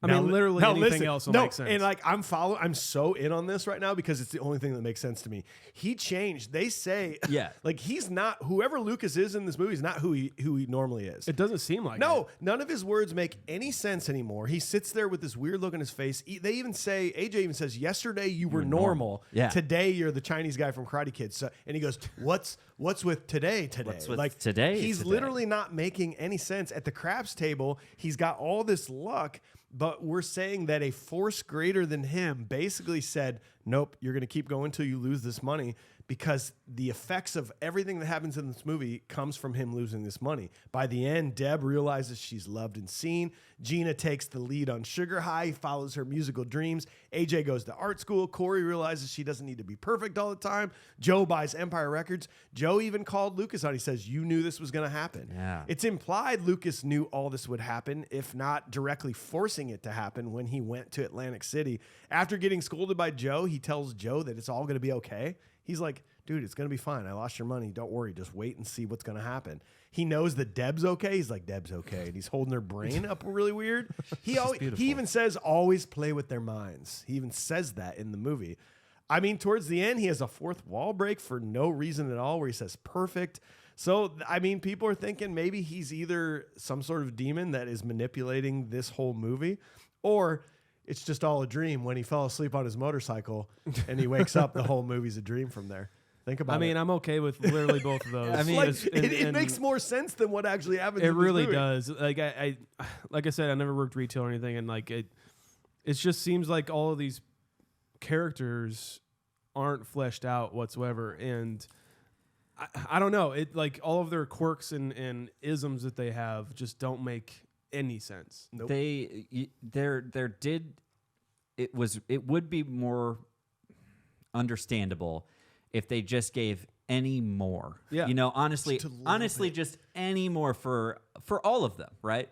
I mean, literally anything else will make sense. And I'm so in on this right now because it's the only thing that makes sense to me. He changed. They say, Yeah. he's not, whoever Lucas is in this movie is not who he normally is. It doesn't seem like No, it. none of his words make any sense anymore. He sits there with this weird look on his face. They even say, AJ even says, yesterday you were normal. Yeah. Today you're the Chinese guy from Karate Kid. So, and he goes, what's with today? What's with today? He's literally not making any sense. At the craps table, he's got all this luck, but we're saying that a force greater than him basically said, nope, you're going to keep going until you lose this money, because the effects of everything that happens in this movie comes from him losing this money. By the end, Deb realizes she's loved and seen. Gina takes the lead on Sugar High, follows her musical dreams. AJ goes to art school. Corey realizes she doesn't need to be perfect all the time. Joe buys Empire Records. Joe even called Lucas on. He says, you knew this was going to happen. Yeah. It's implied Lucas knew all this would happen, if not directly forcing it to happen when he went to Atlantic City. After getting scolded by Joe, he tells Joe that it's all going to be okay. He's like, dude, it's going to be fine. I lost your money. Don't worry. Just wait and see what's going to happen. He knows that Deb's okay. He's like, Deb's okay. And he's holding her brain up really weird. He even says, always play with their minds. He even says that in the movie. I mean, towards the end, he has a fourth wall break for no reason at all where he says perfect. So, I mean, people are thinking maybe he's either some sort of demon that is manipulating this whole movie, or it's just all a dream when he fell asleep on his motorcycle and he wakes up, the whole movie's a dream from there. Think about it. I mean, I'm okay with literally both of those. I mean, it makes more sense than what actually happens. It in this really movie. does. Like I said, I never worked retail or anything, and it just seems like all of these characters aren't fleshed out whatsoever, and I don't know. It all of their quirks and isms that they have just don't make any sense. Nope. It would be more understandable if they just gave any more. Yeah. You know, honestly, Just a little bit. just any more for all of them, right?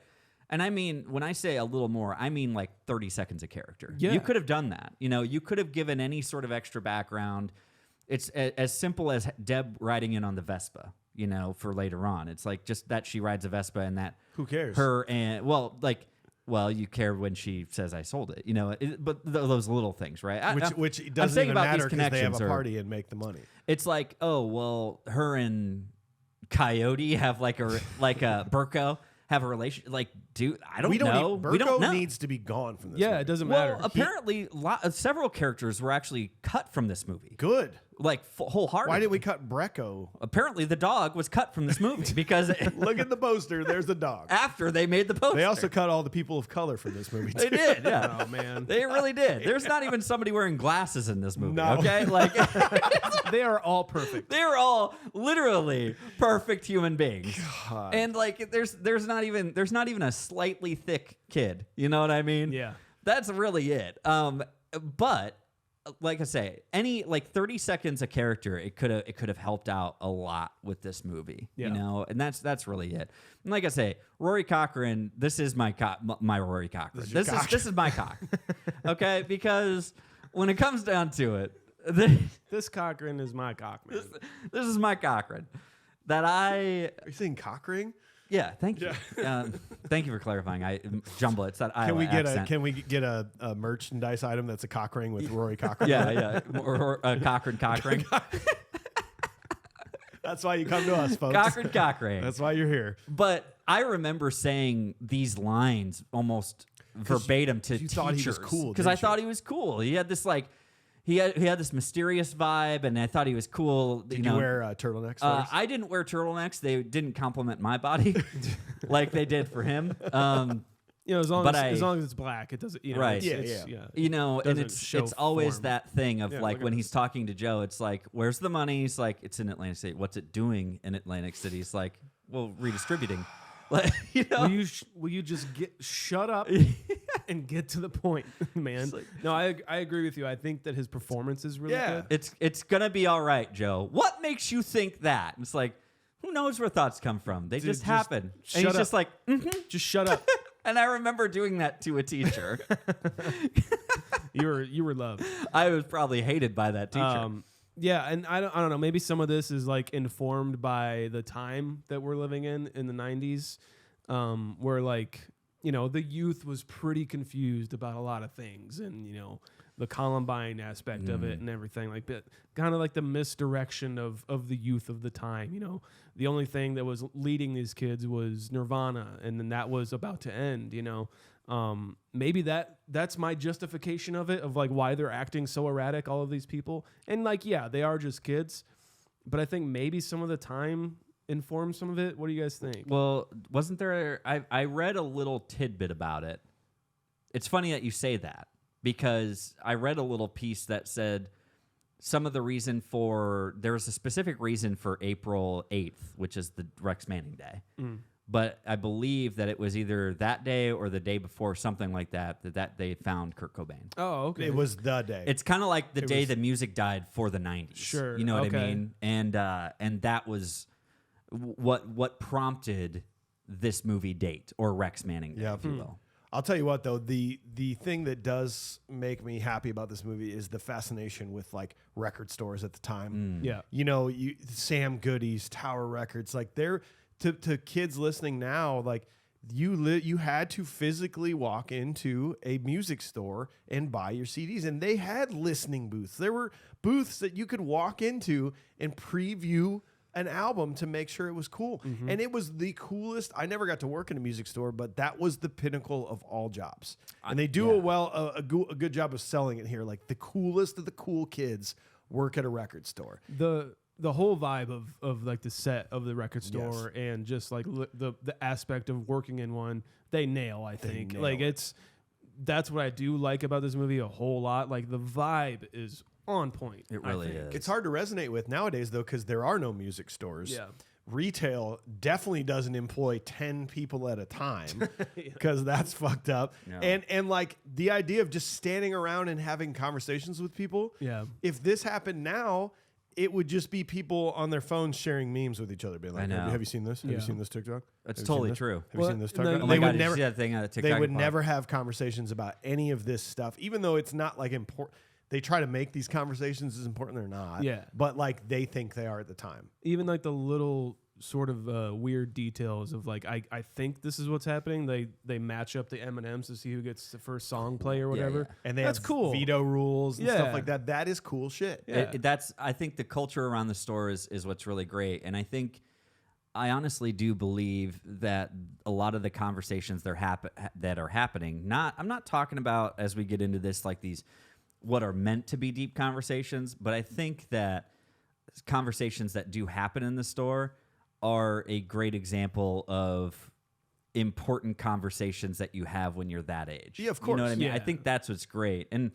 And I mean, when I say a little more, I mean like 30 seconds of character. Yeah. You could have done that. You know, you could have given any sort of extra background. It's as simple as Deb riding in on the Vespa, you know, for later on. It's like just that she rides a Vespa and that Who cares? her and well, you care when she says I sold it, you know, but those little things, right? Which I'm doesn't saying even about these matter because they have connections a are- party and make the money. It's like, oh, well, her and Coyote have like a Burko have a relation. Like, dude, I don't know. Burko We don't know. needs to be gone from this. Yeah, movie. it doesn't Well, matter. apparently, several characters were actually cut from this movie, Good. like wholeheartedly. Why did we cut Brecco? Apparently, the dog was cut from this movie because Look at the poster. There's the dog. after they made the poster, They also cut all the people of color from this movie. they too. did. Yeah, Oh man, they really did. There's not even somebody wearing glasses in this movie. No. Okay, like they are all perfect. they're all literally perfect human beings. God. And like there's not even a slightly thick kid. You know what I mean? Yeah. That's really it. But like I say, any like 30 seconds a character, it could have helped out a lot with this movie. Yeah. You know, and that's really it. And like I say, Rory Cochrane, this is my Rory Cochrane. This is my cock. Okay, because when it comes down to it, This Cochrane is my cock, man. this is my Cochrane. That Are you saying cock ring? Yeah, thank you. Thank you for clarifying. I jumble. It's that Iowa Can we get accent. Can we get a merchandise item that's a cock ring with Rory Cochrane? Yeah. Or Cochrane. That's why you come to us, folks. Cochrane. That's why you're here. But I remember saying these lines almost verbatim to you teachers. thought he was cool, Because I didn't you? thought he was cool. He had this like, he had this mysterious vibe, and I thought he was cool. Did you wear turtlenecks? sweaters? I didn't wear turtlenecks. They didn't compliment my body like they did for him. You know, as long But as it's black, it doesn't. You know, Right. It's, Yeah. You know, and Doesn't show it's always form. that thing of Yeah, like look when at he's this. talking to Joe, it's like, where's the money? He's like, it's in Atlantic City. What's it doing in Atlantic City? It's like, well, redistributing. Like, you know, Will you just shut up and get to the point, man? No, I agree with you. I think that his performance is really Yeah. good. it's gonna be all right, Joe. What makes you think that? It's like, who knows where thoughts come from? They just just happen. shut And he's up. just like, Just shut up. and I remember doing that to a teacher. You were loved. I was probably hated by that teacher. Yeah, and I don't know. Maybe some of this is like informed by the time that we're living in the 90s, where like, you know, the youth was pretty confused about a lot of things, and you know, the Columbine aspect of it and everything like that. Kind of like the misdirection of the youth of the time. You know, the only thing that was leading these kids was Nirvana, and then that was about to end. You know. Maybe that's my justification of it, of like why they're acting so erratic, all of these people. And like, yeah, they are just kids, but I think maybe some of the time informs some of it. What do you guys think? Well, wasn't there? I read a little tidbit about it. It's funny that you say that because I read a little piece that said some of the reason for there was a specific reason for April 8th, which is the Rex Manning Day. But I believe that it was either that day or the day before, something like that they found Kurt Cobain. Oh, okay. It was the day. It's kind of like the day the music died for the 90s. Sure, You know what I okay. mean? And that was what prompted this movie date, or Rex Manning Day, Yeah. if you will. I'll tell you what, though, the thing that does make me happy about this movie is the fascination with like record stores at the time. Yeah. You know, Sam Goody's, Tower Records, like they're to kids listening now, like you had to physically walk into a music store and buy your CDs, and they had listening booths. There were booths that you could walk into and preview an album to make sure it was cool. And it was the coolest. I never got to work in a music store, but that was the pinnacle of all jobs. And they do a good job of selling it here. Like the coolest of the cool kids work at a record store. The whole vibe of like the set of the record store and just like the aspect of working in one, they nail. I think nail like it. that's what I do like about this movie a whole lot. Like the vibe is on point. It I really think. is. It's hard to resonate with nowadays, though, because there are no music stores. Yeah. Retail definitely doesn't employ 10 people at a time because that's fucked up. No. And like the idea of just standing around and having conversations with people. Yeah. If this happened now, it would just be people on their phones sharing memes with each other, being like, I know. have you seen this? Have you Yeah. seen this TikTok? That's Have you seen totally this? true. Have you seen this no, TikTok? Oh They my would God, did you never. see that thing on the They TikTok? would never have conversations about any of this stuff, even though it's not like important. They try to make these conversations as important. They're not. Yeah. But like they think they are at the time. Even like the little sort of weird details of like I think this is what's happening. They match up the M&Ms to see who gets the first song play or whatever. yeah. And they That's have cool. veto rules and Yeah. stuff like that. That is cool shit. Yeah. That's I think the culture around the store is what's really great, and I honestly do believe that a lot of the conversations that are happening. I'm not talking about as we get into this like these what are meant to be deep conversations, but I think that conversations that do happen in the store are a great example of important conversations that you have when you're that age. Yeah, of You know what I course. mean? Yeah. I think that's what's great. And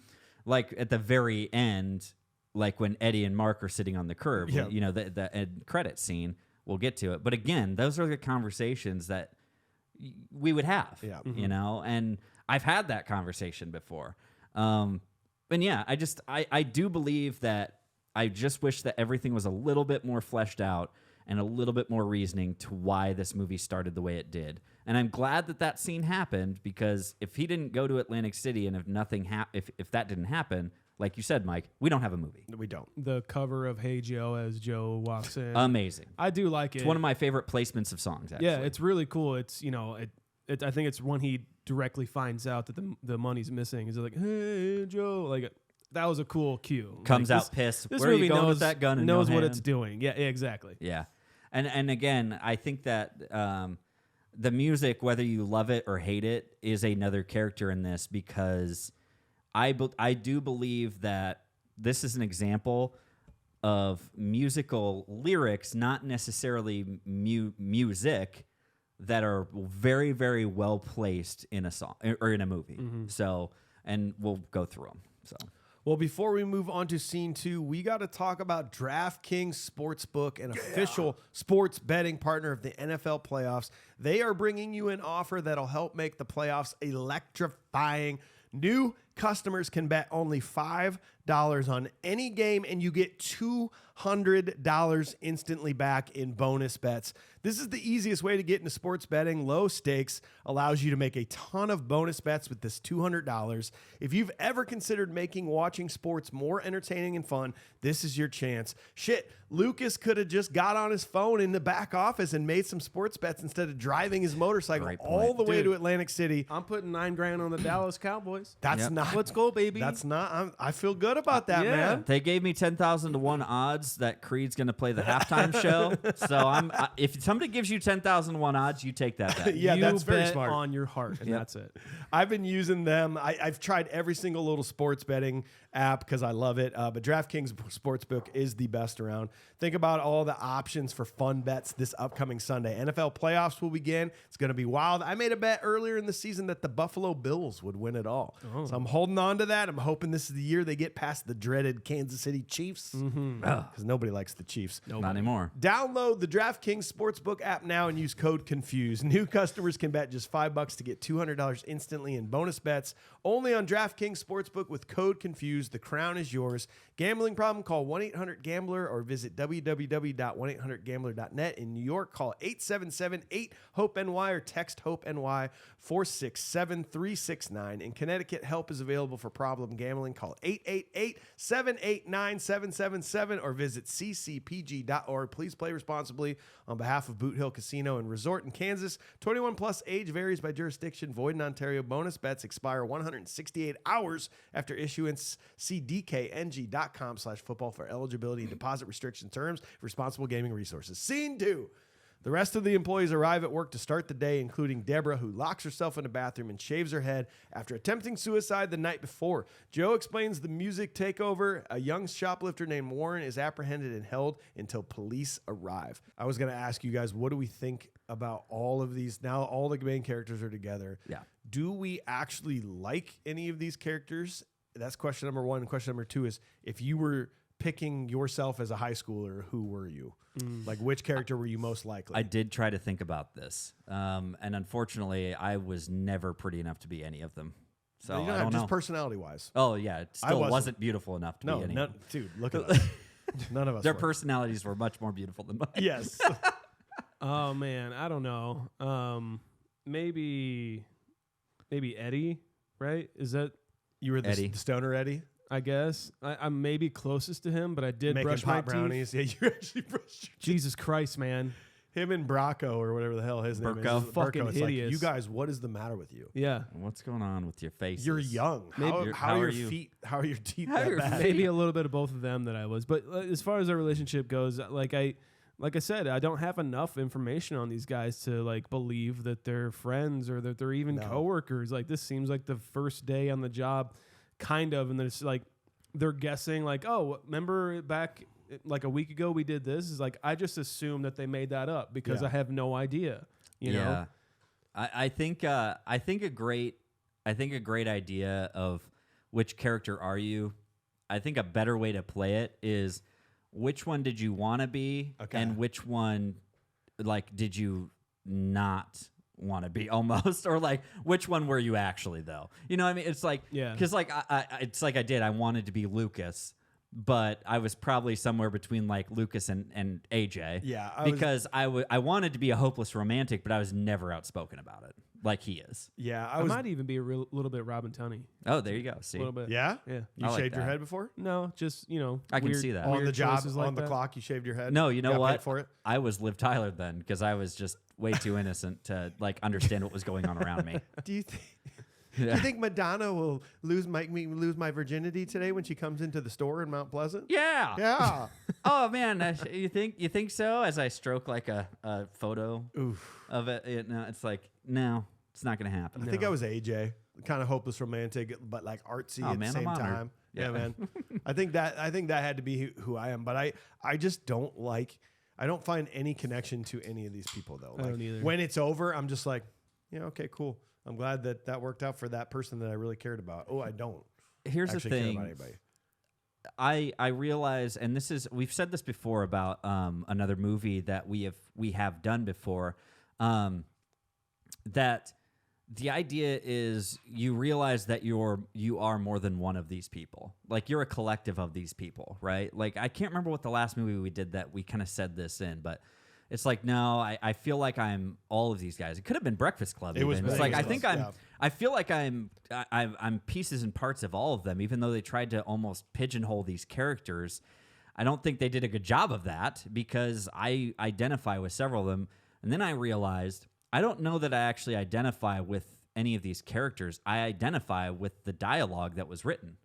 like at the very end, like when Eddie and Mark are sitting on the curb, Yeah. you know, the end credit scene, we'll get to it. But again, those are the conversations that we would have, Yeah. you know, and I've had that conversation before. And yeah, I do believe that I just wish that everything was a little bit more fleshed out and a little bit more reasoning to why this movie started the way it did. And I'm glad that that scene happened, because if he didn't go to Atlantic City and if nothing if that didn't happen, like you said, Mike, we don't have a movie. We don't. The cover of Hey Joe as Joe walks in. Amazing. I do like it. It's one of my favorite placements of songs, actually. Yeah, it's really cool. It's I think it's when he directly finds out that the money's missing. He's like, "Hey Joe," like that was a cool cue. Comes Like, out pissed. This Where are you movie going knows with that gun in knows your what hand? it's doing. Yeah, exactly. Yeah. And again, I think that the music, whether you love it or hate it, is another character in this, because I do believe that this is an example of musical lyrics, not necessarily music, that are very, very well placed in a song or in a movie. So, and we'll go through them. So. Well, before we move on to scene 2, we got to talk about DraftKings Sportsbook, an official sports betting partner of the NFL playoffs. They are bringing you an offer that'll help make the playoffs electrifying. New customers can bet only $5 on any game, and you get $200 instantly back in bonus bets. This is the easiest way to get into sports betting. Low stakes allows you to make a ton of bonus bets with this $200. If you've ever considered making watching sports more entertaining and fun, this is your chance. Shit, Lucas could have just got on his phone in the back office and made some sports bets instead of driving his motorcycle Great point. all the way Dude. to Atlantic City. I'm putting $9,000 on the Dallas Cowboys. That's Yep. not. Let's go, baby. That's not. I feel good about that, Yeah. man. They gave me 10,000 to 1 odds that Creed's going to play the halftime show. So if somebody gives you 10,000 to 1 odds, you take that bet. Yeah, you that's very bet smart. on your heart, and Yep. that's it. I've been using them. I've tried every single little sports betting app because I love it. But DraftKings Sportsbook is the best around. Think about all the options for fun bets this upcoming Sunday. NFL playoffs will begin. It's going to be wild. I made a bet earlier in the season that the Buffalo Bills would win it all. So I'm holding on to that. I'm hoping this is the year they get past the dreaded Kansas City Chiefs, because nobody likes the Chiefs. Not anymore. Download the DraftKings Sportsbook app now and use code CONFUSE. New customers can bet just $5 to get $200 instantly in bonus bets. Only on DraftKings Sportsbook with code CONFUSE. The crown is yours. Gambling problem? Call 1-800-GAMBLER or visit www.1800gambler.net. In New York, call 877-8-HOPE-NY or text HOPE-NY 467-369. In Connecticut, help is available for problem gambling. Call 888-789-777 or visit ccpg.org. Please play responsibly on behalf of Boot Hill Casino and Resort in Kansas. 21 plus, age varies by jurisdiction. Void in Ontario. Bonus bets expire 168 hours after issuance. See dkng.com/football for eligibility and deposit restriction terms. Responsible gaming resources. Scene 2. The rest of the employees arrive at work to start the day, including Deborah, who locks herself in a bathroom and shaves her head after attempting suicide the night before. Joe explains the music takeover. A young shoplifter named Warren is apprehended and held until police arrive. I was going to ask you guys, what do we think about all of these? Now all the main characters are together. Yeah. Do we actually like any of these characters? That's question number 1. Question number 2 is, if you were picking yourself as a high schooler, who were you? Like, which character were you most likely? I did try to think about this. And unfortunately, I was never pretty enough to be any of them. So you don't I have don't just know. personality-wise. Oh, yeah. It still wasn't. wasn't beautiful enough to be any of them. Dude, look at us. None of us Their were. personalities were much more beautiful than mine. Yes. Oh man, I don't know. Maybe Eddie, right? Is that You were the Eddie. the stoner Eddie? I guess I'm maybe closest to him, but I did Making brush my pot brownies. teeth. Yeah, you actually brushed your Jesus Christ, man. Him and Bracco or whatever the hell his name Burko. is. Fucking Burko, it's like, hideous. you guys, what is the matter with you? Yeah, What's going on with your faces? You're young. Maybe- How how are are your you? feet? How are your teeth How are that your bad? maybe a little bit of both of them that I was. But as far as our relationship goes, like I said, I don't have enough information on these guys to like believe that they're friends or that they're even No. coworkers. Like this seems like the first day on the job, kind of, and then it's like they're guessing like, oh, remember back like a week ago we did this? Is like I just assume that they made that up because Yeah. I have no idea. You know? I think a great idea of which character are you. I think a better way to play it is which one did you want to be, Okay. and which one like did you not want to be almost, or like which one were you actually though? You know what I mean? It's like Yeah. because like I wanted to be Lucas. But I was probably somewhere between like Lucas and AJ. Yeah, because I wanted to be a hopeless romantic, but I was never outspoken about it like he is. Yeah, I might even be a little bit Robin Tunney. Oh, there you go. See, A little bit. Yeah? Yeah. You I like shaved your that. head before? No, just I can weird- see that. On weird the job, choices like on the that. clock, you shaved your head? No, you know got what? paid for it? I was Liv Tyler then because I was just way too innocent to like understand what was going on around me. Do you think Madonna will make me lose my virginity today when she comes into the store in Mount Pleasant? Yeah. Yeah. Oh man, you think so? As I stroke like a photo Oof. of it, no, it's like no, it's not gonna happen. I think I was AJ, kind of hopeless romantic, but like artsy Oh, at man, the same I'm honored. time. Yeah, Yeah. man. I think that had to be who I am, but I just don't like. I don't find any connection to any of these people though. I Like don't either. when it's over, I'm just like, yeah, okay, cool. I'm glad that worked out for that person that I really cared about. Oh, I don't Here's the actually care thing. about anybody. I realize, and we've said this before about another movie that we have done before, that the idea is you realize that you are more than one of these people. Like you're a collective of these people, right? Like I can't remember what the last movie we did that we kind of said this in, but it's like no, I feel like I'm all of these guys. It could have been Breakfast Club. It was even. It's Breakfast like I think Club, I'm. yeah. I feel like I'm pieces and parts of all of them, even though they tried to almost pigeonhole these characters. I don't think they did a good job of that because I identify with several of them. And then I realized I don't know that I actually identify with any of these characters. I identify with the dialogue that was written.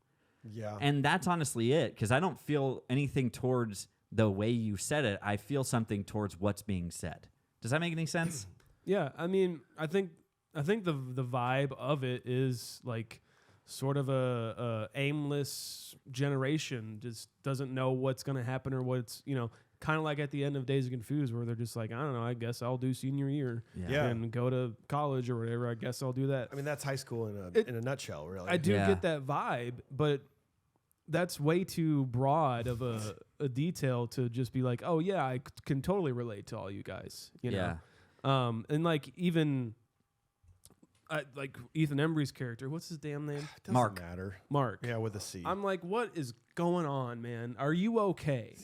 Yeah. And that's honestly it, because I don't feel anything towards the way you said it. I feel something towards what's being said. Does that make any sense? Yeah, I mean, I think the vibe of it is like sort of a aimless generation just doesn't know what's going to happen or what's, kind of like at the end of Days of Confused where they're just like, I don't know, I guess I'll do senior year Yeah. and go to college or whatever. I guess I'll do that. I mean, that's high school in a nutshell, really. I do Yeah. get that vibe, but that's way too broad of a detail to just be like, oh yeah, I can totally relate to all you guys, Yeah. And like even like Ethan Embry's character, what's his damn name? Doesn't Mark. matter. Mark. Yeah, with a C. I'm like, what is going on, man? Are you okay,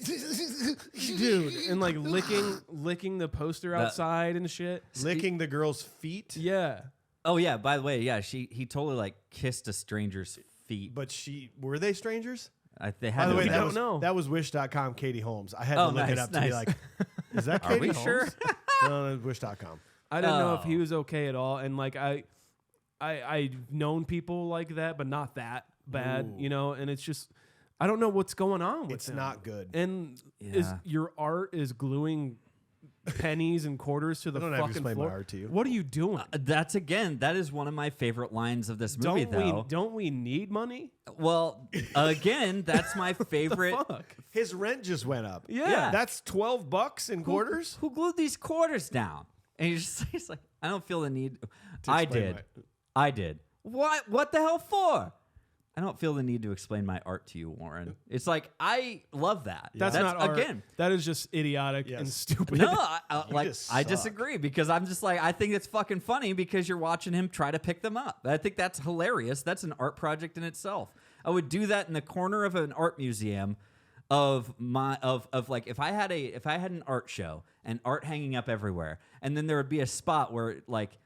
dude? And like licking the poster outside and shit. Licking the girl's feet. Yeah, Oh yeah. By the way, yeah, he totally like kissed a stranger's feet. But were they strangers? They had By the to way, be. that don't was, know. that was Wish.com Katie Holmes. I had Oh, to look it nice, up to be nice. like, is that Are Katie we Holmes? sure? No, it's Wish.com. I didn't know if he Oh. was okay at all. And like I've known people like that, but not that bad, Ooh. And it's just I don't know what's going on with It's him. not good. And Yeah. your art is gluing pennies and quarters to the I don't have to fucking explain my floor. art to you. What are you doing? That is one of my favorite lines of this movie, Don't we need money? Well, again, that's my favorite. Fuck. His rent just went up. Yeah. That's $12 in quarters. Who glued these quarters down? And he's like, I don't feel the need. I explain did. I did. What the hell for? I don't feel the need to explain my art to you, Warren. It's like, I love that. That's not art. again. That is just idiotic and Yes. stupid. No, just I suck. disagree because I'm just like, I think it's fucking funny because you're watching him try to pick them up. I think that's hilarious. That's an art project in itself. I would do that in the corner of an art museum of like if I had an art show and art hanging up everywhere, and then there would be a spot where like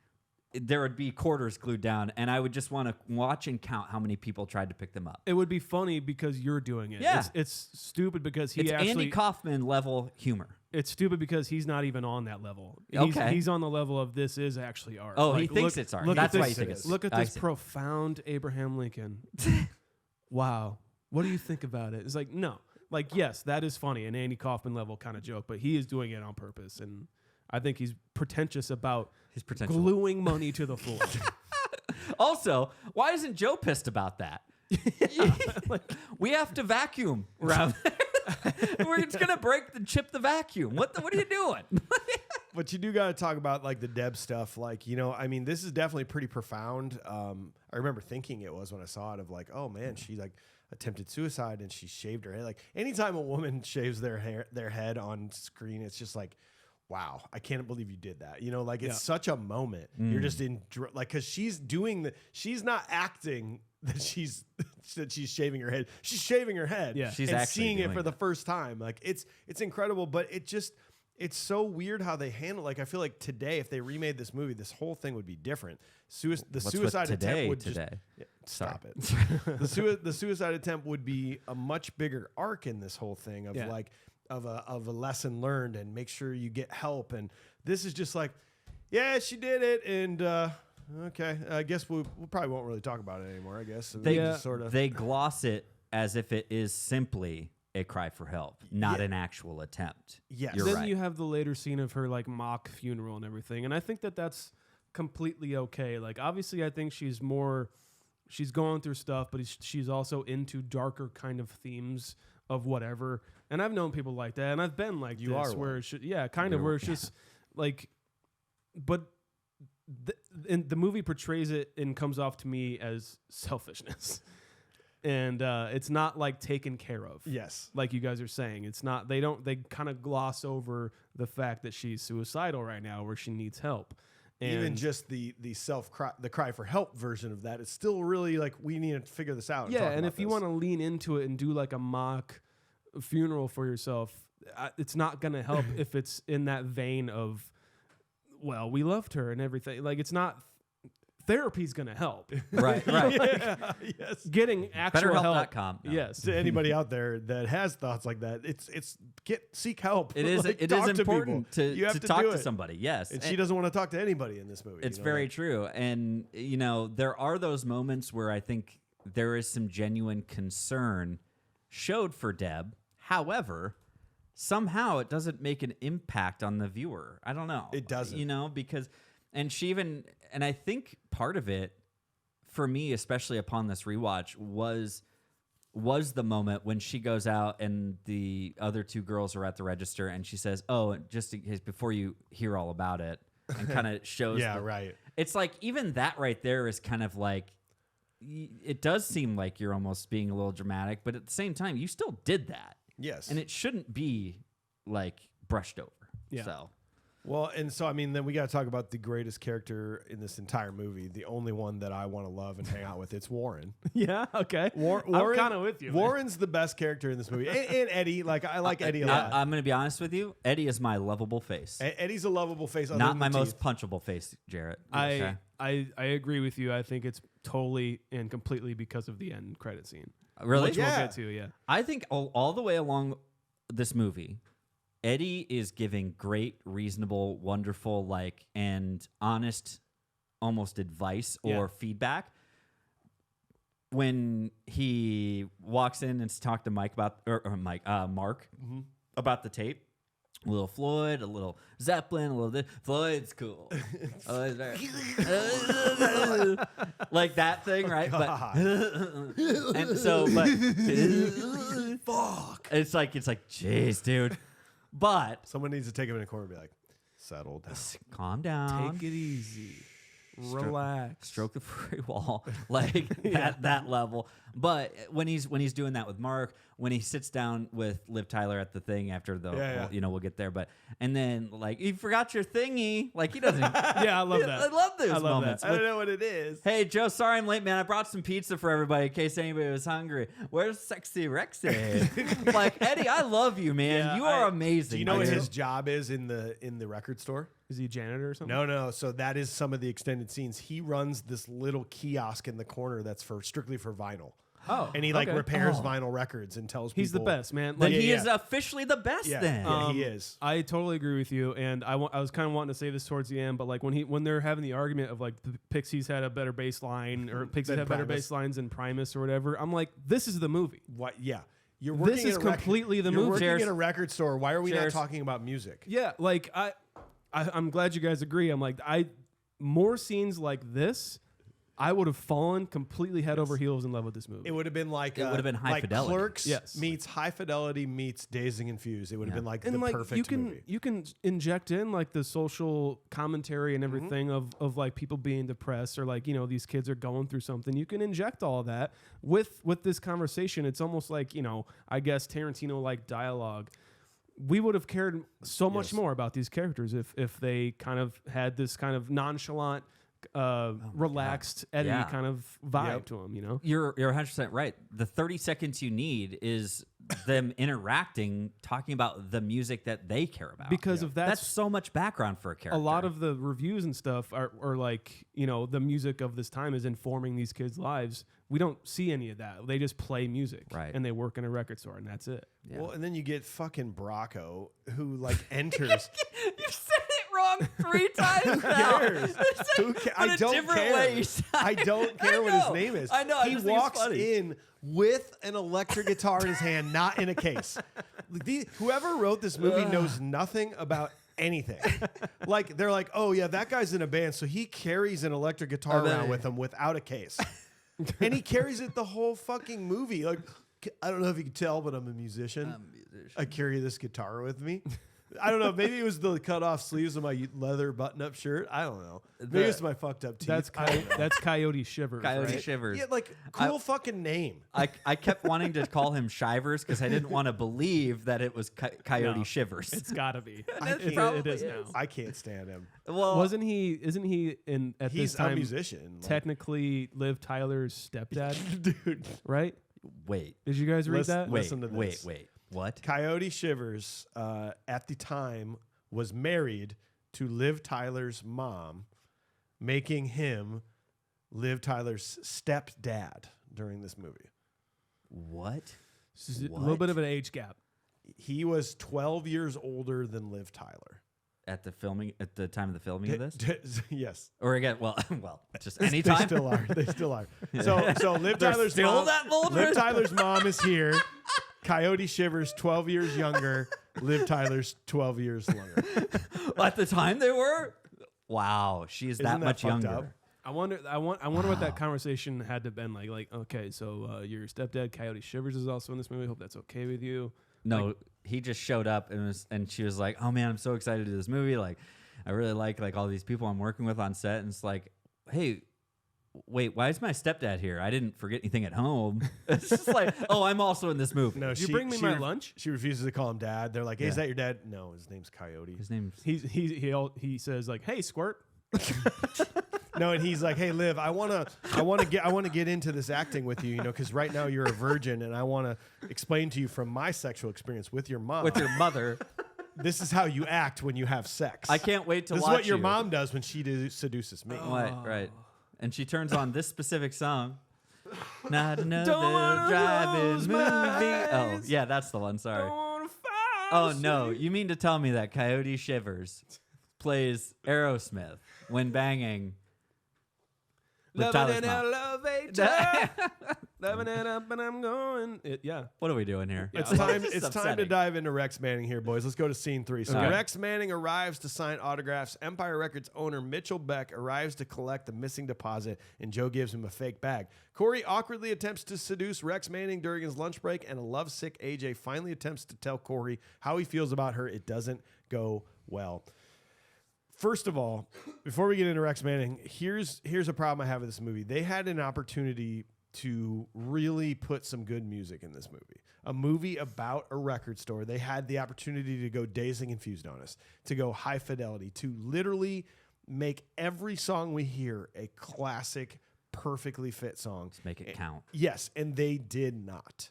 there would be quarters glued down, and I would just want to watch and count how many people tried to pick them up. It would be funny because you're doing it. Yeah. It's stupid because It's Andy Kaufman level humor. It's stupid because he's not even on that level. Okay. He's on the level of this is actually art. Oh, he thinks it's art. That's why he thinks it's Look at I this see. profound Abraham Lincoln. Wow. What do you think about it? It's like, no. Like, yes, that is funny, an Andy Kaufman level kind of joke, but he is doing it on purpose. And I think he's pretentious about gluing money to the floor. Also, why isn't Joe pissed about that? We have to vacuum around there. It's going to chip the vacuum. What are you doing? But you do got to talk about like the Deb stuff. Like, you know, I mean, this is definitely pretty profound. I remember thinking it was when I saw it of like, oh man, she like attempted suicide and she shaved her head. Like anytime a woman shaves their head on screen, it's just like, wow, I can't believe you did that. You know, like it's such a moment. You're just in like, cause she's not acting that she's shaving her head. She's shaving her head. Yeah. She's and actually seeing it doing for the first time. Like it's incredible, but it's so weird how they handle. Like I feel like today, if they remade this movie, this whole thing would be different. The suicide attempt would just stop it. The suicide attempt would be a much bigger arc in this whole thing of like of a lesson learned and make sure you get help. And this is just like, yeah, she did it, and okay, I guess we probably won't really talk about it anymore. I guess so They gloss it as if it is simply a cry for help, not an actual attempt. Yes. You're Then right. you have the later scene of her like mock funeral and everything, and I think that that's completely okay. Like obviously, I think she's going through stuff, but she's also into darker kind of themes of whatever. And I've known people like that, and I've been like You this, are where one. it should, where it's just like, but and the movie portrays it and comes off to me as selfishness. And it's not like taken care of. Yes. Like you guys are saying. It's not, they kind of gloss over the fact that she's suicidal right now where she needs help. And Even just the cry for help version of that, it's still really like we need to figure this out. yeah, and if you want to lean into it and do like a mock funeral for yourself, it's not going to help if it's in that vein of, well, we loved her and everything. Like it's not. Therapy's going to help. Right. yes. Getting actual help. BetterHelp.com. No. Yes. To anybody out there that has thoughts like that, seek help. It is Like, it talk is to important people. You have to to talk do to it. somebody. Yes. And she doesn't want to talk to anybody in this movie. It's you know, very like, true. And, you know, there are those moments where I think there is some genuine concern showed for Deb. However, somehow it doesn't make an impact on the viewer. I don't know. It doesn't. You know, because, and I think part of it, for me, especially upon this rewatch, was the moment when she goes out and the other two girls are at the register and she says, oh, just in case before you hear all about it, and kind of shows. Yeah, right. It's like even that right there is kind of like, it does seem like you're almost being a little dramatic, but at the same time, you still did that. Yes. And it shouldn't be like brushed over. Yeah. So. Well, and so, I mean, then we got to talk about the greatest character in this entire movie, the only one that I want to love and hang out with. It's Warren. Yeah, okay. Warren, I'm kind of with you. man. Warren's the best character in this movie. And Eddie. Like, I like Eddie a lot. I'm going to be honest with you. Eddie is my lovable face. Eddie's a lovable face. other Not than my the most teeth. punchable face, Jarrett. I agree with you. I think it's totally and completely because of the end credit scene. Really? Which Yeah. we'll get to, yeah. I think all the way along this movie, Eddie is giving great, reasonable, wonderful, like, and honest, almost advice or feedback. When he walks in and talks to Mike about, Mark about the tape, a little Floyd, a little Zeppelin, a little this. Floyd's cool. Like that thing, right? But and so, but fuck. It's like, jeez, dude. But Someone needs to take him in a corner and be like, settle down. calm down. Take it easy. Relax. Stroke the furry wall, like at that level. But when he's doing that with Mark, when he sits down with Liv Tyler at the thing after the, well, you know, we'll get there. But and then like you forgot your thingy, like he doesn't. Yeah, I love that. I love those love moments. that. I don't know what it is. Hey Joe, sorry I'm late, man. I brought some pizza for everybody in case anybody was hungry. Where's Sexy Rexy? Like Eddie, I love you, man. Yeah, you are amazing. Do you know what dude. his job is in the record store? Is he a janitor or something? No. So that is some of the extended scenes. He runs this little kiosk in the corner that's strictly for vinyl. Oh, And he like okay. repairs vinyl records and tells people He's the best, man. Then Like, he yeah. is officially the best. Yeah, then yeah, he is. I totally agree with you, and I was kind of wanting to say this towards the end, but like when they're having the argument of like the Pixies had a better bass line or Pixies Than had better Primus. bass lines than Primus or whatever, I'm like, this is the movie. What? Yeah. You're working This in is a record- completely the you're movie. working Cheers. in a record store. Why are we Cheers. not talking about music? Yeah, like I'm glad you guys agree. I'm like more scenes like this, I would have fallen completely head over heels in love with this movie. It would have been like It would have been High like Fidelity. Clerks Yes. meets High Fidelity meets Dazed and Confused. It would have been like and the like perfect you can movie. you can inject in like the social commentary and everything of like people being depressed or like, you know, these kids are going through something. You can inject all that with this conversation. It's almost like, you know, I guess Tarantino like dialogue. We would have cared so much more about these characters if they kind of had this kind of nonchalant, relaxed Eddie Yeah. kind of vibe Yep. to him, you know? You're 100% right. The 30 seconds you need is them interacting, talking about the music that they care about. Because of that's so much background for a character. a lot of the reviews and stuff are like, you know, the music of this time is informing these kids' lives. We don't see any of that. They just play music, Right. And they work in a record store, and that's it. Yeah. Well, and then you get fucking Bracco who like enters. You said it wrong 3 times now. cares? Who ca- But I a don't different care. way you said I don't care what his know. name is. I know, I He just think it's walks funny. in with an electric guitar in his hand, not in a case. Whoever wrote this movie knows nothing about anything. Like they're like, oh yeah, that guy's in a band, so he carries an electric guitar around with him without a case, and he carries it the whole fucking movie. Like, I don't know if you can tell, but I'm a musician. I carry this guitar with me. I don't know. Maybe it was the cut off sleeves of my leather button up shirt. I don't know. Maybe it's my fucked up teeth. That's Coyote Shivers. Coyote right? Shivers. Yeah, like cool fucking name. I kept wanting to call him Shivers because I didn't want to believe that it was Coyote No. Shivers. It's gotta be. probably It is is. now. I can't stand him. Well, Isn't he in at He's this time a musician. like- technically Liv Tyler's stepdad, dude. right? wait, Did you guys read Listen- that? wait. wait, to wait, this. wait. What? Coyote Shivers, at the time, was married to Liv Tyler's mom, making him Liv Tyler's stepdad during this movie. What? This is a little bit of an age gap. He was 12 years older than Liv Tyler. At the time of the filming of this? Yes. Or again, well, just They anytime. still are. They still are. So Liv They're Tyler's still mom, that old? Liv Tyler's mom is here. Coyote Shivers, 12 years younger. Liv Tyler's 12 years younger. At the time they were? Wow, she is Isn't that that much fucked younger. up? I wonder what that conversation had to been like. Like, okay, so your stepdad Coyote Shivers is also in this movie. Hope that's okay with you. No, he just showed up and she was like, "Oh man, I'm so excited to do this movie. Like, I really like all these people I'm working with on set." And it's like, "Hey, wait, why is my stepdad here? I didn't forget anything at home." It's just like, "Oh, I'm also in this movie." No, Did you bring me my lunch? She refuses to call him dad. They're like, hey, is Yeah. that your dad? No, his name's Coyote. His name's He says like, "Hey, squirt." No, and he's like, hey, Liv, I wanna get into this acting with you, because right now you're a virgin, and I want to explain to you from my sexual experience with your mom. with your mother. This is how you act when you have sex. I can't wait to This is watch what your you. mom does when she seduces me. Right. And she turns on this specific song. Not another Don't wanna drive-in lose movie. my Oh, eyes. yeah, that's the one. Sorry. Don't wanna Oh fall no, asleep. you mean to tell me that Coyote Shivers plays Aerosmith when banging with Loving Tyler's in mom? elevator, loving it up, and I'm going. Yeah. What are we doing here? It's Yeah. time. This is It's time to upsetting. dive into Rex Manning here, boys. Let's go to scene 3. So Okay. Rex Manning arrives to sign autographs. Empire Records owner Mitchell Beck arrives to collect the missing deposit, and Joe gives him a fake bag. Corey awkwardly attempts to seduce Rex Manning during his lunch break, and a lovesick AJ finally attempts to tell Corey how he feels about her. It doesn't go well. First of all, before we get into Rex Manning, here's a problem I have with this movie. They had an opportunity to really put some good music in this movie. A movie about a record store. They had the opportunity to go Dazed and Confused on us, to go high fidelity, to literally make every song we hear a classic, perfectly fit song. Let's make it count. Yes, and they did not.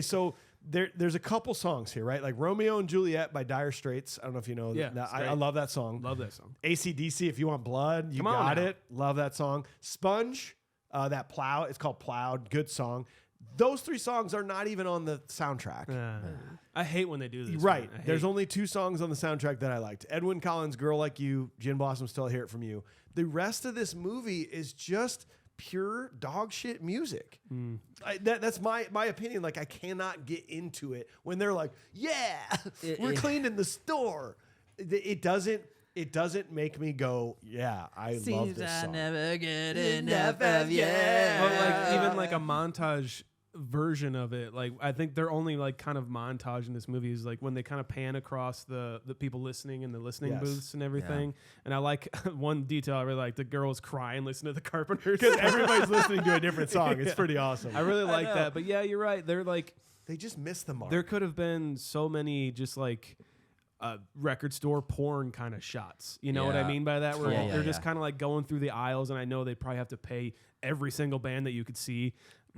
So there's a couple songs here, right? Like Romeo and Juliet by Dire Straits. I don't know if you know that. I love that song. Love that song. AC/DC, If You Want Blood, you Come on got now. it. Love that song. Sponge, that Plow. It's called Plowed. Good song. Those 3 songs are not even on the soundtrack. I hate when they do this. Right. Man. There's only 2 songs on the soundtrack that I liked. Edwin Collins' Girl Like You, Gin Blossom, Still I Hear It From You. The rest of this movie is just pure dog shit music. That's my opinion. Like, I cannot get into it when they're like, we're cleaning the store. It doesn't make me go, yeah, I love this song. Never get enough of you. But like even like a montage version of it, like I think they're only like kind of montage in this movie is like when they kind of pan across the people listening in the listening booths and everything. And I like one detail I really like, the girls crying listening to the Carpenters Because everybody's listening to a different song. It's pretty awesome. I really like that. But yeah, you're right. They're like, They just missed the mark. there could have been so many just like record store porn kind of shots. You know what I Yeah. mean by that? Where Yeah, they're yeah, just yeah. kind of like going through the aisles, and I know they probably have to pay every single band that you could see.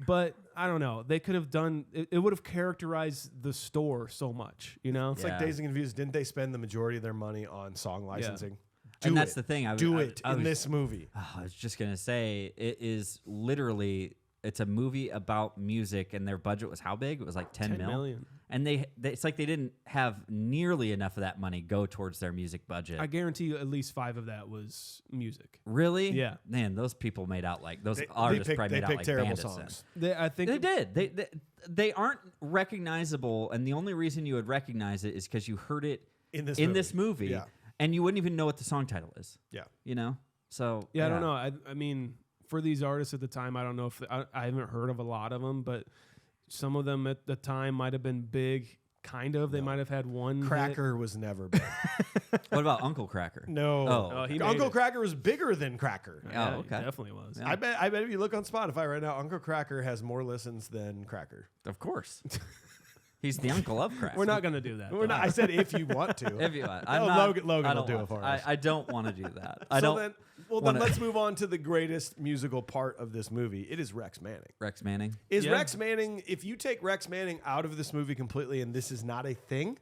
But I don't know. They could have done it would have characterized the store so much, you know? It's like Dazed and Confused. Didn't they spend the majority of their money on song licensing? And that's the thing. Do it in this movie. I was just gonna say it is literally. It's a movie about music, and their budget was how big? It was like 10 million. And it's like they didn't have nearly enough of that money go towards their music budget. I guarantee you at least 5 of that was music. Really? Yeah. Man, those people made out like those They artists picked probably made out like terrible bandits. songs. I think They did. They aren't recognizable, and the only reason you would recognize it is because you heard it In this movie, Yeah. and you wouldn't even know what the song title is. Yeah. You know? So I don't know. I mean, for these artists at the time, I don't know if I haven't heard of a lot of them, but some of them at the time might have been big. Kind of. They might have had one hit. Cracker was never big. What about Uncle Cracker? No. Oh. He made Uncle it. Cracker was bigger than Cracker. Yeah, Oh, okay. It definitely was. I bet if you look on Spotify right now, Uncle Cracker has more listens than Cracker. Of course. He's the uncle of Cracker. We're not going to do that. We're not, I said if you want to. If you want. Logan I will don't do want it for to. us. I don't want to do that. Then wanna- let's move on to the greatest musical part of this movie. It is Rex Manning. Rex Manning. Is Yeah. Rex Manning, if you take Rex Manning out of this movie completely and this is not a thing,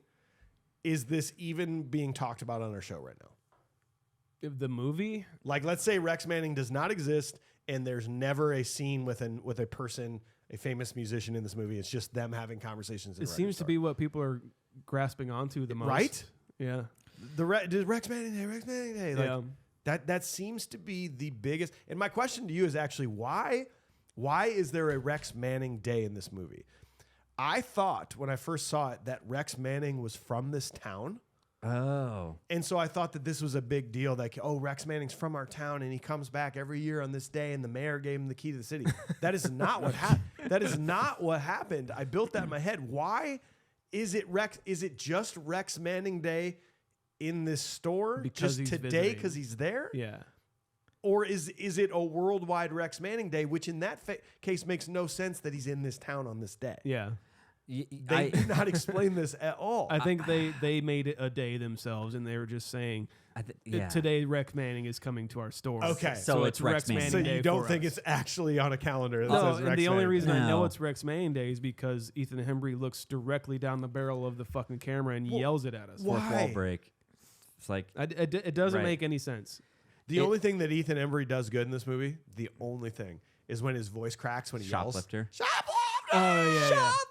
is this even being talked about on our show right now? The movie? Like, let's say Rex Manning does not exist and there's never a scene with a person, a famous musician in this movie. It's just them having conversations. It seems to be what people are grasping onto the most. Right? Yeah. Did Rex Manning Day, Rex Manning Day. Like, Yeah. that seems to be the biggest. And my question to you is actually why is there a Rex Manning Day in this movie? I thought when I first saw it that Rex Manning was from this town. Oh. And so I thought that this was a big deal. Like, oh, Rex Manning's from our town and he comes back every year on this day and the mayor gave him the key to the city. That is not what happened. That is not what happened. I built that in my head. Why is it just Rex Manning Day in this store? Because just he's today visiting. because he's there? Yeah. Or is it a worldwide Rex Manning Day, which in that case makes no sense that he's in this town on this day? Yeah. They do not explain this at all. I think they made it a day themselves, and they were just saying, yeah. today Rex Manning is coming to our store. Okay. So it's Rex Manning. So Day you don't for think us. it's actually on a calendar that No, says and Rex the only Manning reason Day? I know No. it's Rex Manning Day is because Ethan Embry looks directly down the barrel of the fucking camera and yells it at us. why? Fourth wall break. It's like It doesn't Right. make any sense. The only thing that Ethan Embry does good in this movie, the only thing, is when his voice cracks when he yells. shoplifter. Shoplifter! Oh, yeah, yeah. Shoplifter!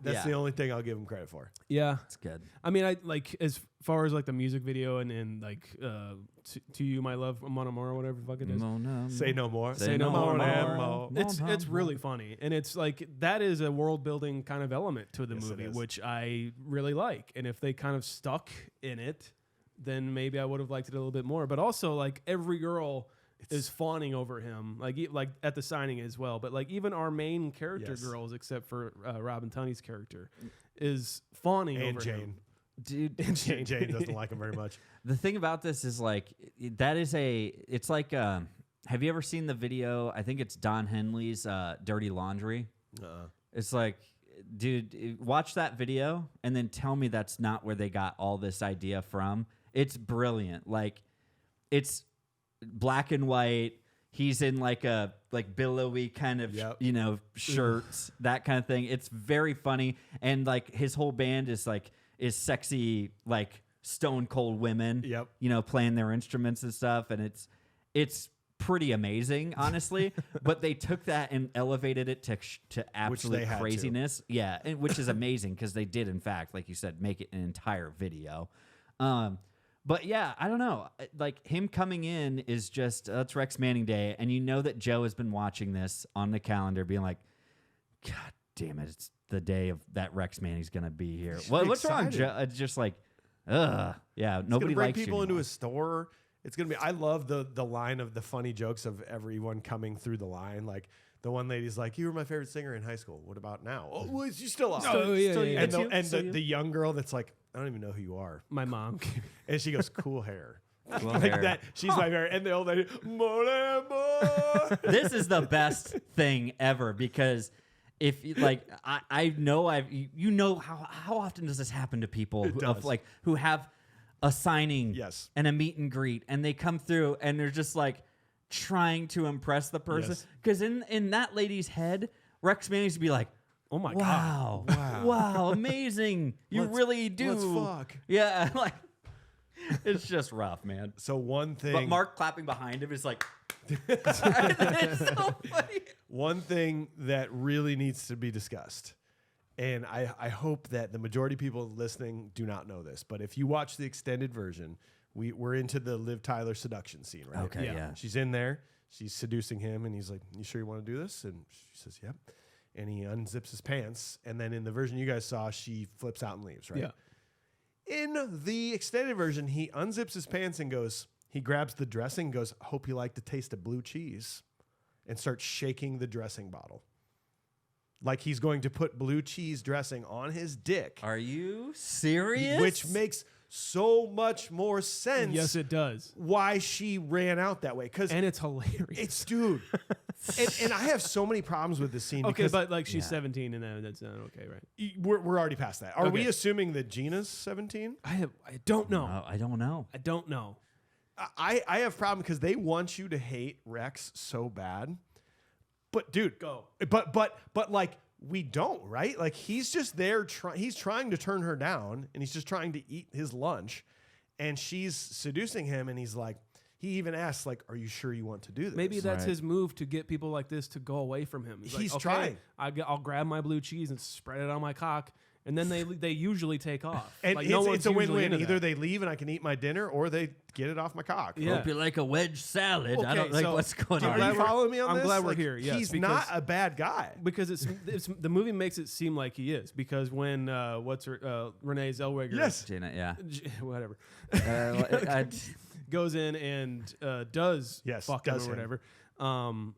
That's Yeah. the only thing I'll give him credit for. Yeah. It's good. I mean, I like as far as like the music video and like to you, my love, Mon Amour, or whatever the fuck it is. Say no more. Say no more. Mo. It's really funny, and it's like that is a world building kind of element to the Yes, it movie, is. which I really like. And if they kind of stuck in it, then maybe I would have liked it a little bit more. But also, like every girl is fawning over him, like at the signing as well. But like even our main character Yes. girls, except for Robin Tunney's character, is fawning And over Jane. him. Dude, Jane doesn't like him very much. the thing about this is like it's like have you ever seen the video? I think it's Don Henley's Dirty Laundry. It's like, dude, watch that video and then tell me that's not where they got all this idea from. It's brilliant. Like, it's black and white. He's in like a billowy kind of shirts, that kind of thing. It's very funny, and like his whole band is sexy, like stone cold women. Yep. Playing their instruments and stuff, and it's pretty amazing, honestly. But they took that and elevated it to absolute craziness. Yeah, which is amazing because they did, in fact, like you said, make it an entire video. But yeah, I don't know. Like, him coming in is just, it's Rex Manning Day, and you know that Joe has been watching this on the calendar, being like, God damn it, it's the day of that Rex Manning's going to be here. What's wrong, Joe? It's just like, ugh. Yeah, nobody likes you people into anymore. a store. It's going to be, I love the line of the funny jokes of everyone coming through the line. Like, the one lady's like, you were my favorite singer in high school. What about now? Oh, well, you still are. And the young girl that's like, I don't even know who you are. My mom. And she goes, cool hair. Cool like hair. that. She's my favorite. And the old lady, more. This is the best thing ever because if I know how often does this happen to people who have a signing and a meet and greet, and they come through and they're just like trying to impress the person because in that lady's head, Rex Manning's to be like, oh my God. Wow, amazing. You really do. Let's fuck. Yeah, like, it's just rough, man. So one thing. But Mark clapping behind him is like, it's so funny. One thing that really needs to be discussed, and I hope that the majority of people listening do not know this, but if you watch the extended version, we're into the Liv Tyler seduction scene, right? Okay, yeah. She's in there. She's seducing him, and he's like, you sure you want to do this? And she says, yep. And he unzips his pants, and then in the version you guys saw, she flips out and leaves, right? Yeah. In the extended version, he unzips his pants and he grabs the dressing, goes, hope you like the taste of blue cheese, and starts shaking the dressing bottle. Like he's going to put blue cheese dressing on his dick. Are you serious? Which makes so much more sense. Yes, it does. Why she ran out that way. And it's hilarious. It's, dude. and I have so many problems with this scene. Okay, but like she's 17 and that's not okay, right? We're already past that. Are we assuming that Gina's 17? I don't know. I don't know. I don't know. I have a problem because they want you to hate Rex so bad. But dude, go. But like we don't, right? Like he's just there he's trying to turn her down and he's just trying to eat his lunch and she's seducing him and he's like he even asks like, "Are you sure you want to do this?" Maybe that's his move to get people like this to go away from him. He's like, trying. I'll grab my blue cheese and spread it on my cock. And then they usually take off. And like, it's a win-win. Either they leave and I can eat my dinner, or they get it off my cock. Yeah. Hope you like a wedge salad. I don't like what's going on. Are you following me on this? I'm glad we're like, here. Yes, he's not a bad guy. Because it's the movie makes it seem like he is. Because when Renee Zellweger, yes, Gina, yeah, whatever, goes in and does fuck him or whatever.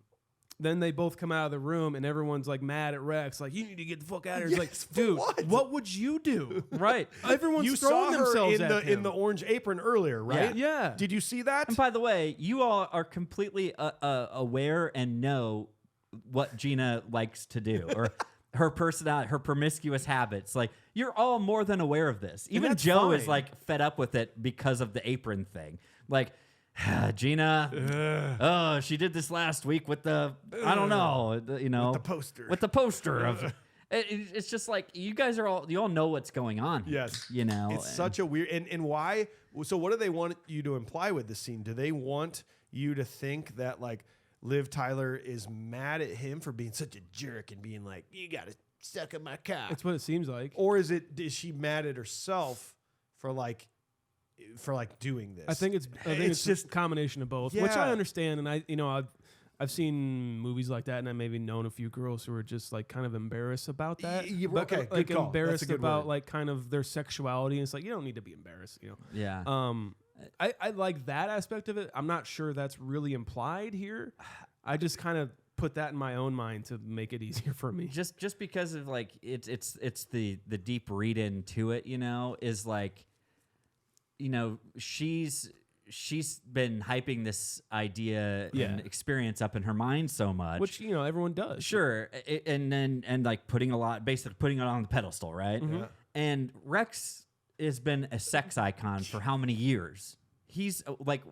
Then they both come out of the room and everyone's like mad at Rex, like, you need to get the fuck out of here. It's like, dude, what would you do? Right. Everyone's throwing themselves at him. in the orange apron earlier, right? Yeah. Did you see that? And by the way, you all are completely aware and know what Gina likes to do or her personality, her promiscuous habits. Like, you're all more than aware of this. Even Joe is like fed up with it because of the apron thing. Like, Gina, oh, she did this last week with the, I don't know, with the poster of, it's just like, you guys you all know what's going on. Yes. It's such a weird, and why, so what do they want you to imply with this scene? Do they want you to think that like Liv Tyler is mad at him for being such a jerk and being like, you got to suck in my cock? That's what it seems like. Or is she mad at herself for doing this? I think it's just a combination of both, which I understand. And I've seen movies like that, and I maybe known a few girls who are just like kind of embarrassed about that. Okay, like good call. Embarrassed about like kind of their sexuality. And it's like, you don't need to be embarrassed, Yeah. I like that aspect of it. I'm not sure that's really implied here. I just kind of put that in my own mind to make it easier for me. Just because of like it's the deep read into it, you know, is like, you know, she's been hyping this idea and experience up in her mind so much, which, you know, everyone does. Sure, and like putting it on the pedestal, right? Mm-hmm. And Rex has been a sex icon for how many years? He's like,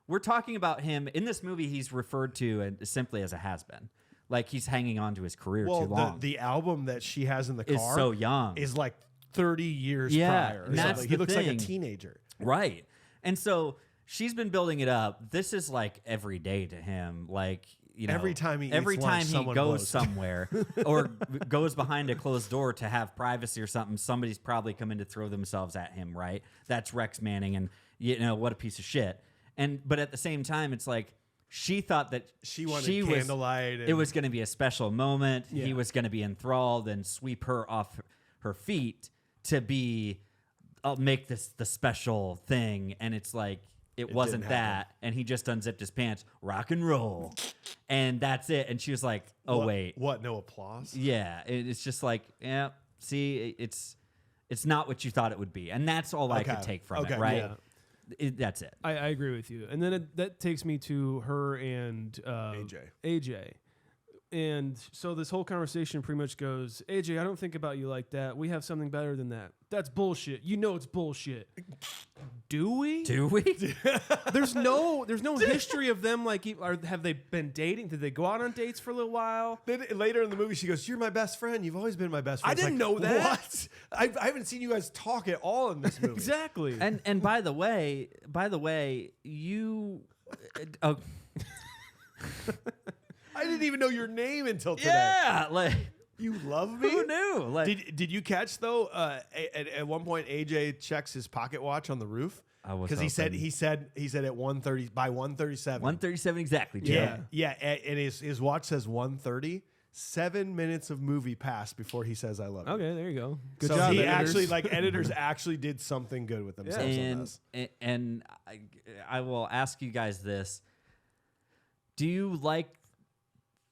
we're talking about him in this movie. He's referred to simply as a has-been. Like he's hanging on to his career too long. The album that she has in the car is so young. Is like 30 years prior. And that's he the looks like a thing. teenager. Right. And so she's been building it up. This is like every day to him. Like, you know, every time he goes blows. somewhere or goes behind a closed door to have privacy or something, somebody's probably coming to throw themselves at him, right? That's Rex Manning, and you know, what a piece of shit. But at the same time, it's like she thought that she wanted candlelight. It was going to be a special moment. Yeah. He was going to be enthralled and sweep her off her feet to be, make this the special thing. And it's like, it wasn't didn't that. happen. And he just unzipped his pants, rock and roll. And that's it. And she was like, oh, wait. What? No applause? Yeah. It's just like, yeah, see, it's not what you thought it would be. And that's all I could take from it, right? Yeah. That's it. I agree with you. And then that takes me to her and AJ. And so this whole conversation pretty much goes, AJ, I don't think about you like that. We have something better than that. That's bullshit. You know it's bullshit. Do we? There's no history of them. Like, have they been dating? Did they go out on dates for a little while? Then later in the movie, she goes, "You're my best friend. You've always been my best friend." I didn't know that. What? I haven't seen you guys talk at all in this movie. Exactly. And by the way, you. I didn't even know your name until today. Yeah, like you love me. who knew? Like, Did you catch though? At one point, AJ checks his pocket watch on the roof because he said at 1:30 by 1:37. 1:37 exactly. Joe. Yeah, and his watch says 1:30. 7 minutes of movie passed before he says "I love you." Okay, there you go. Good so job, he editors. actually, like, editors actually did something good with themselves on this. And I will ask you guys this: do you like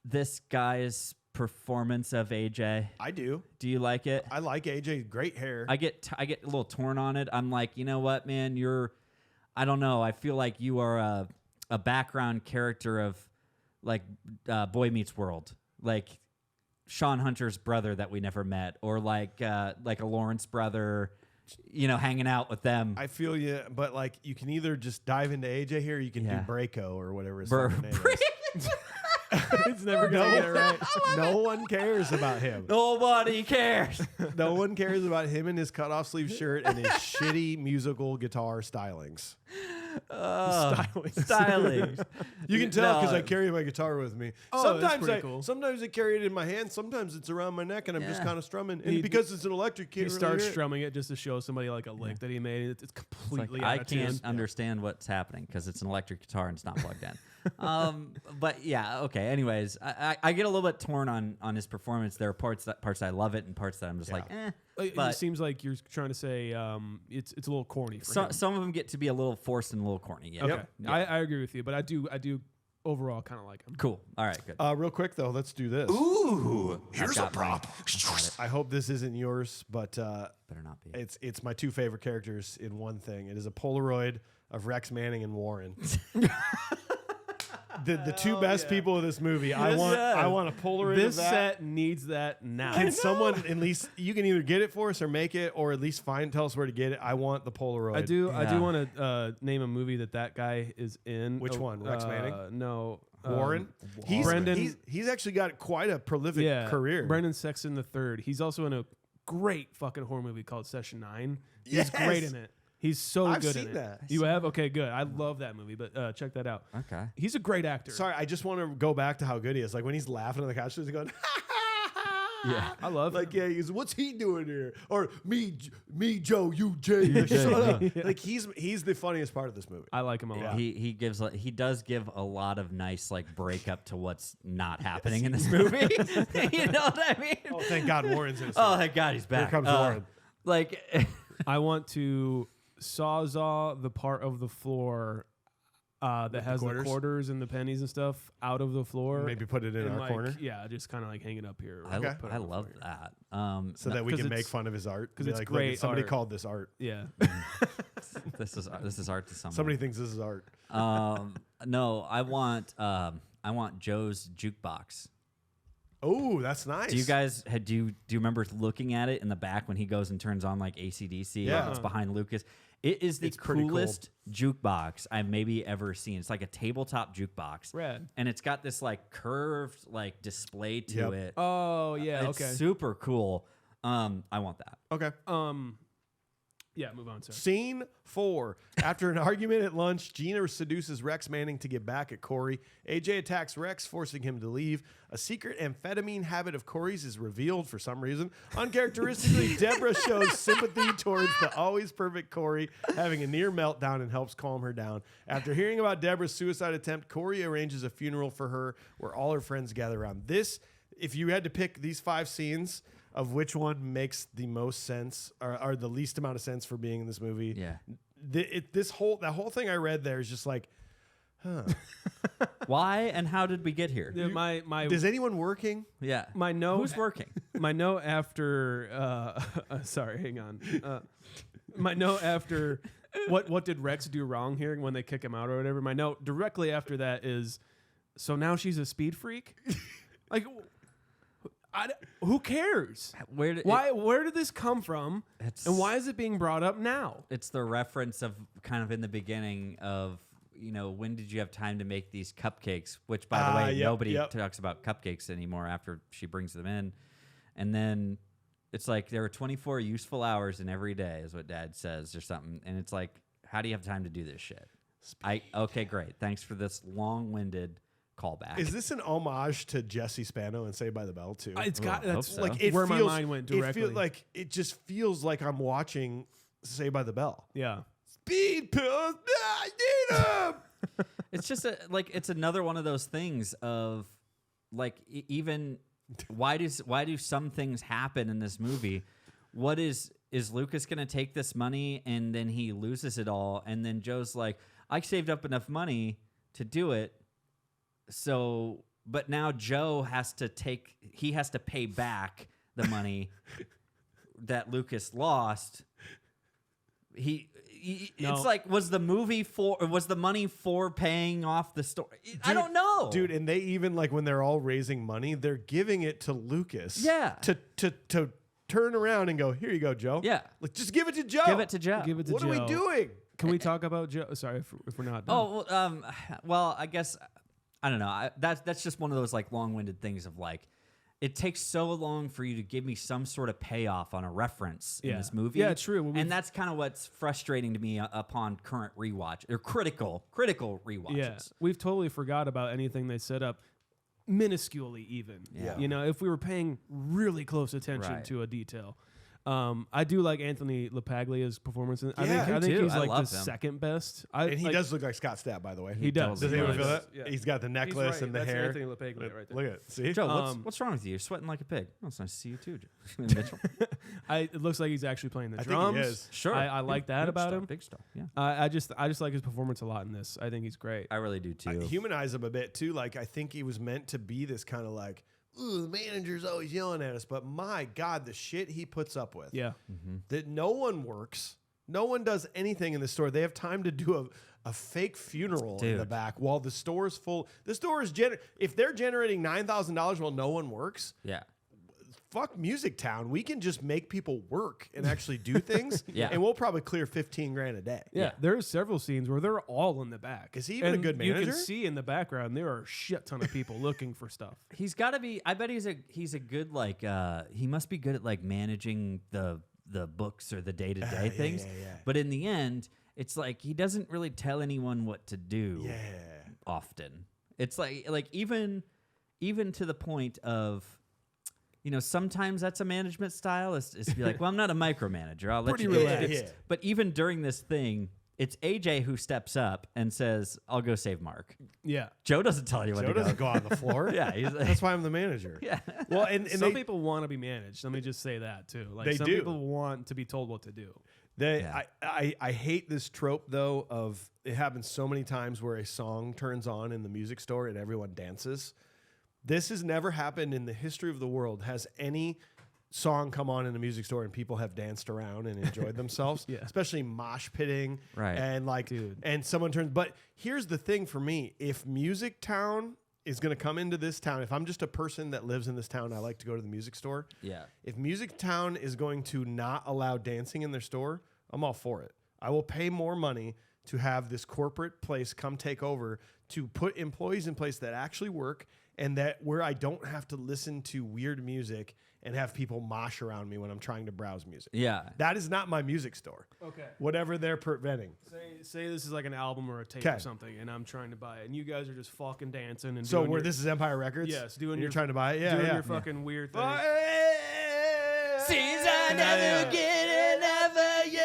this guy's performance of AJ? I do. Do you like it? I like AJ. Great hair. I get a little torn on it. I'm like, you know what, man? I don't know. I feel like you are a background character of like Boy Meets World, like Sean Hunter's brother that we never met, or like a Lawrence brother, you know, hanging out with them. I feel you, but like you can either just dive into AJ here, or you can do Braco or whatever his fucking name is. It's never gonna get it right. No one cares about him. Nobody cares. No one cares about him and his cutoff sleeve shirt and his shitty musical guitar stylings. Stylings. You can tell because I carry my guitar with me. Oh, that's pretty cool. Sometimes I carry it in my hand. Sometimes it's around my neck, and I'm just kind of strumming. And because it's an electric, He starts strumming it just to show somebody like a lick that he made. It's completely out I of tune. can't understand what's happening because it's an electric guitar and it's not plugged in. But yeah, okay. Anyways, I get a little bit torn on his performance. There are parts I love it and parts that I'm just like, eh. But It seems like you're trying to say it's a little corny for him. some of them get to be a little forced and a little corny. Yeah. Okay, Yeah. I agree with you, but I do overall kind of like him. Cool. All right. Good. Real quick though, let's do this. Ooh, here's a got mine. prop. I hope this isn't yours, but Better not be. it's my two favorite characters in one thing. It is a Polaroid of Rex Manning and Warren. The two best people of this movie. I want a Polaroid This of that. set needs that now. Can someone at least, you can either get it for us or make it, or at least tell us where to get it. I want the Polaroid. I do Yeah. want to name a movie that guy is in. Which one? Rex Manning? No. Warren. Brendan. He's actually got quite a prolific career. Brendan Sexton III. He's also in a great fucking horror movie called Session 9. He's Yes! great in it. He's so I've good seen in it. that. You have? Okay, good. I love that movie, but check that out. Okay. He's a great actor. Sorry, I just want to go back to how good he is. Like when he's laughing on the couch, he's going, Yeah. I love like, him. yeah, he's, what's he doing here? Or me, Joe, you Jay. Shut up. Like he's the funniest part of this movie. I like him a lot. He does give a lot of nice like breakup to what's not happening in this movie. You know what I mean? Oh, thank God Warren's in it. Oh, thank God he's back. Here comes Warren. Like, I want to sawzall the part of the floor that has the quarters and the pennies and stuff out of the floor. Maybe put it in our corner. Yeah, just kind of like hang it up here. I love that. So that we can make fun of his art. Because it's like, great. Look, somebody art. called this art. Yeah. This is art to someone. Somebody thinks this is art. No, I want Joe's jukebox. Oh, that's nice. Do you guys do you remember looking at it in the back when he goes and turns on like AC/DC? Yeah. It's behind Lucas. It is the coolest jukebox I've maybe ever seen. It's like a tabletop jukebox. Rad. And it's got this like curved like display to it. Oh yeah. It's Okay. super cool. I want that. Okay. Yeah, move on, sir. Scene 4. After an argument at lunch, Gina seduces Rex Manning to get back at Corey. AJ attacks Rex, forcing him to leave. A secret amphetamine habit of Corey's is revealed for some reason. Uncharacteristically, Deborah shows sympathy towards the always perfect Corey, having a near meltdown and helps calm her down. After hearing about Deborah's suicide attempt, Corey arranges a funeral for her where all her friends gather around. This, if you had to pick these 5 scenes, of which one makes the most sense or the least amount of sense for being in this movie. Yeah. That whole thing I read there is just like, huh. Why and how did we get here? Yeah, my Is anyone working? Yeah. my note. Who's working? My note after. Sorry, hang on. My note after. What did Rex do wrong here when they kick him out or whatever? My note directly after that is, so now she's a speed freak. Like. Who cares? Where did this come from? And why is it being brought up now? It's the reference of kind of in the beginning of, when did you have time to make these cupcakes? Which, by the way, nobody talks about cupcakes anymore after she brings them in. And then it's like there are 24 useful hours in every day is what Dad says or something. And it's like, how do you have time to do this shit? Okay, great. Thanks for this long-winded callback. Is this an homage to Jesse Spano and Saved by the Bell too? It's got that's so. like where my mind went directly. It just feels like I'm watching Saved by the Bell. Yeah. Speed pills, I need them. It's just it's another one of those things of like even why do some things happen in this movie? What is Lucas going to take this money and then he loses it all and then Joe's like, I saved up enough money to do it. So, but now Joe has to pay back the money that Lucas lost. It's like, was the money for paying off the story? I don't know. Dude, and they even like when they're all raising money, they're giving it to Lucas. Yeah. To turn around and go, here you go, Joe. Yeah. Like, just give it to Joe. Give it to Joe. Give it to what Joe. are we doing? Can we talk about Joe? Sorry if we're not done. Oh, well, I guess I don't know. That's just one of those like long-winded things of like, it takes so long for you to give me some sort of payoff on a reference in this movie. Yeah, true. And that's kind of what's frustrating to me upon current rewatch or critical rewatches. Yeah, we've totally forgot about anything they set up minusculely even. Yeah. If we were paying really close attention to a detail. I do like Anthony LaPaglia's performance. I think he's like the second best. And he does look like Scott Stapp, by the way. He does. Does anyone feel that? Yeah. He's got the necklace right. and the That's hair. Anthony LaPaglia right there. Look at it. See? Joe, what's wrong with you? You're sweating like a pig. Oh, it's nice to see you too, Mitchell. It looks like he's actually playing the I think drums. he is. Sure. I like that about him. Big stuff. Yeah. I just like his performance a lot in this. I think he's great. I really do too. I humanize him a bit too. Like, I think he was meant to be this kind of like, ooh, the manager's always yelling at us, but my God, the shit he puts up with. Yeah. That no one works. No one does anything in the store. They have time to do a fake funeral in the back while the store is full. The store is if they're generating $9,000 while no one works. Yeah. Fuck Music Town. We can just make people work and actually do things. Yeah. And we'll probably clear $15,000 a day. Yeah, there's several scenes where they're all in the back. Is he even a good manager? You can see in the background there are a shit ton of people looking for stuff. He's got to be. I bet he's a good like. He must be good at like managing the books or the day-to-day things. Yeah. But in the end, it's like he doesn't really tell anyone what to do. Yeah. Often, it's like even to the point of. Sometimes that's a management style. Is to be like, well, I'm not a micromanager. I'll let you do it. Yeah. But even during this thing, it's AJ who steps up and says, I'll go save Mark. Yeah. Joe doesn't tell anyone Joe to doesn't go on the floor. Yeah. That's why I'm the manager. Yeah. Well, and some people want to be managed. Let me just say that too. Like They some do. people want to be told what to do. I hate this trope though of it happens so many times where a song turns on in the music store and everyone dances. This has never happened in the history of the world. Has any song come on in a music store and people have danced around and enjoyed themselves? Yeah. Especially mosh pitting. Right. And like, Dude. and someone turns. But here's the thing for me: if Music Town is going to come into this town, if I'm just a person that lives in this town, I like to go to the music store. Yeah. If Music Town is going to not allow dancing in their store, I'm all for it. I will pay more money to have this corporate place come take over, to put employees in place that actually work, and that where I don't have to listen to weird music and have people mosh around me when I'm trying to browse music. Yeah. That is not my music store. Okay. Whatever they're preventing. Say this is like an album or a tape 'Kay. or something, and I'm trying to buy it, and you guys are just fucking dancing and So doing where your, this is Empire Records? yes, doing and your you're trying to buy it? Yeah, doing yeah. your fucking weird thing. Seems I never get enough of you.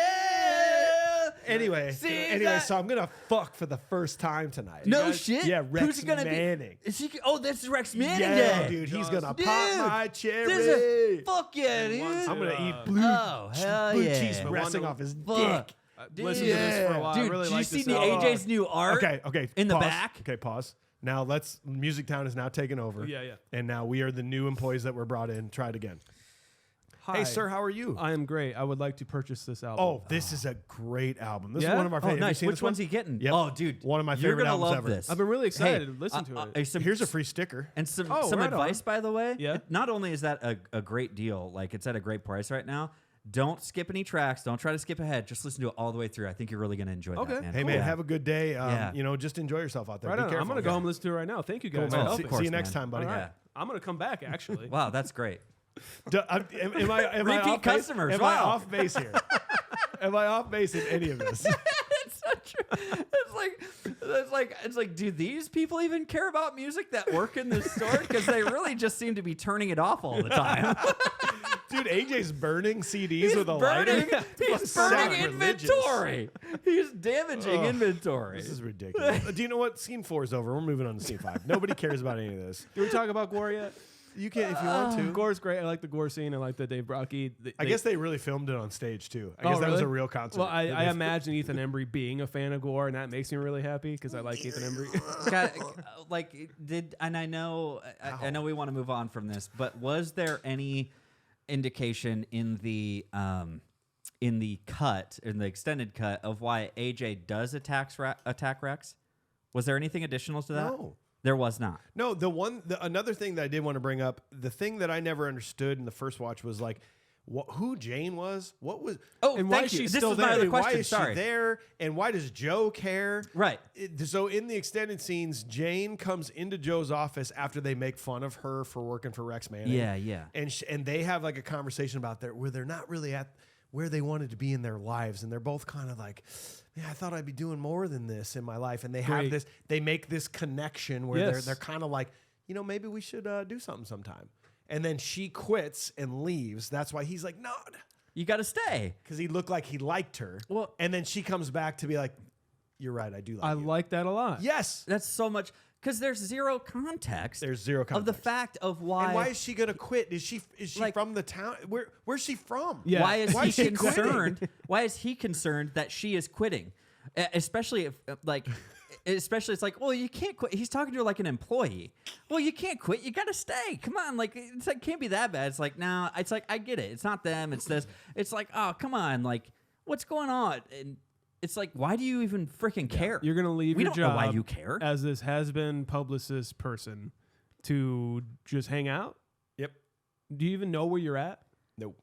Anyway, so I'm gonna fuck for the first time tonight. No guys- shit. Yeah, Rex Who's it gonna Manning. be? Is he? Oh, this is Rex Manning Yeah, Day. dude, he's gonna Dude, pop my cherry. Fuck yeah, dude. once I'm gonna Uh, eat blue, Oh, hell blue yeah. cheese But resting one- off his Fuck. dick. Listen to this for a while. Dude, I really did you like see this the album. AJ's new art? Okay, In the pause. back? Okay, pause. Now Music Town is now taken over. Yeah, yeah. And now we are the new employees that were brought in. Try it again. Hi. Hey, sir, how are you? I am great. I would like to purchase this album. Oh, this is a great album. This Yeah? is one of our Oh, favorite. Have you nice. seen Which this one? one's he getting? Yep. Oh, dude. One of my You're favorite gonna albums love ever. this. I've been really excited Hey, to listen to it. Here's a free sticker. And some Oh, some right on. advice, by the way. Yeah. Not only is that a great deal, like it's at a great price right now. Don't skip any tracks. Don't try to skip ahead. Just listen to it all the way through. I think you're really going to enjoy Okay. that, man. Hey, man, have a good day. Yeah. You know, just enjoy yourself out there. Right Be on. careful. I'm gonna go home and listen to it right now. Thank you guys. Cool, man. for helping. course, See you next man. time, buddy. All right. Yeah. I'm gonna come back actually. Wow, that's great. Am I Repeat off customers, Base? Am I wow. off base here? Am I off base in any of this? It's so true. It's like, do these people even care about music that work in this store? Because they really just seem to be turning it off all the time. Dude, AJ's burning CDs He's with a burning, lighter. he's burning Sacrilegious. inventory. He's damaging inventory. This is ridiculous. Do you know what? Scene 4 is over. We're moving on to scene 5. Nobody cares about any of this. Did we talk about gore yet? You can if you want to. Gore's great. I like the gore scene. I like the Dave Brockie. I guess they really filmed it on stage too. I guess that was really? a real concert. Well, I imagine Ethan Embry being a fan of gore, and that makes me really happy because I like Ethan Embry. God, I know we want to move on from this, but was there any indication in the extended cut of why AJ does attack Rex? Was there anything additional to that? No. There was not. No, another thing that I did want to bring up, the thing that I never understood in the first watch was like, who Jane was, what was, Oh, And why thank is you. she This still was my there? other why question. is Sorry. she there, and why does Joe care? Right. So in the extended scenes, Jane comes into Joe's office after they make fun of her for working for Rex Manning. Yeah. And they have like a conversation about where they're not really at where they wanted to be in their lives, and they're both kind of like, man, I thought I'd be doing more than this in my life. And they have Great. this, they make this connection where Yes. they're kind of like, you know, maybe we should do something sometime. And then she quits and leaves. That's why he's like, no, You got to stay. because he looked like he liked her. Well- and then she comes back to be like, you're right, I do like I you. like that a lot. Yes. That's so much because there's zero context. There's zero of the context. fact of why. And why is she gonna quit? Is she Like- from the town? Where's she from? Yeah. Why is Why he is she quitting? concerned? Why is he concerned that she is quitting? Especially if especially it's like, well, you can't quit. He's talking to her like an employee. Well, you can't quit. You got to stay. Come on, like it's like can't be that bad. It's like nah. It's like I get it. It's not them. It's this. It's like oh come on. Like what's going on? And it's like why do you even freaking care? You're gonna leave We your don't know job why you care. as this has-been publicist person to just hang out. Yep. Do you even know where you're at? Nope.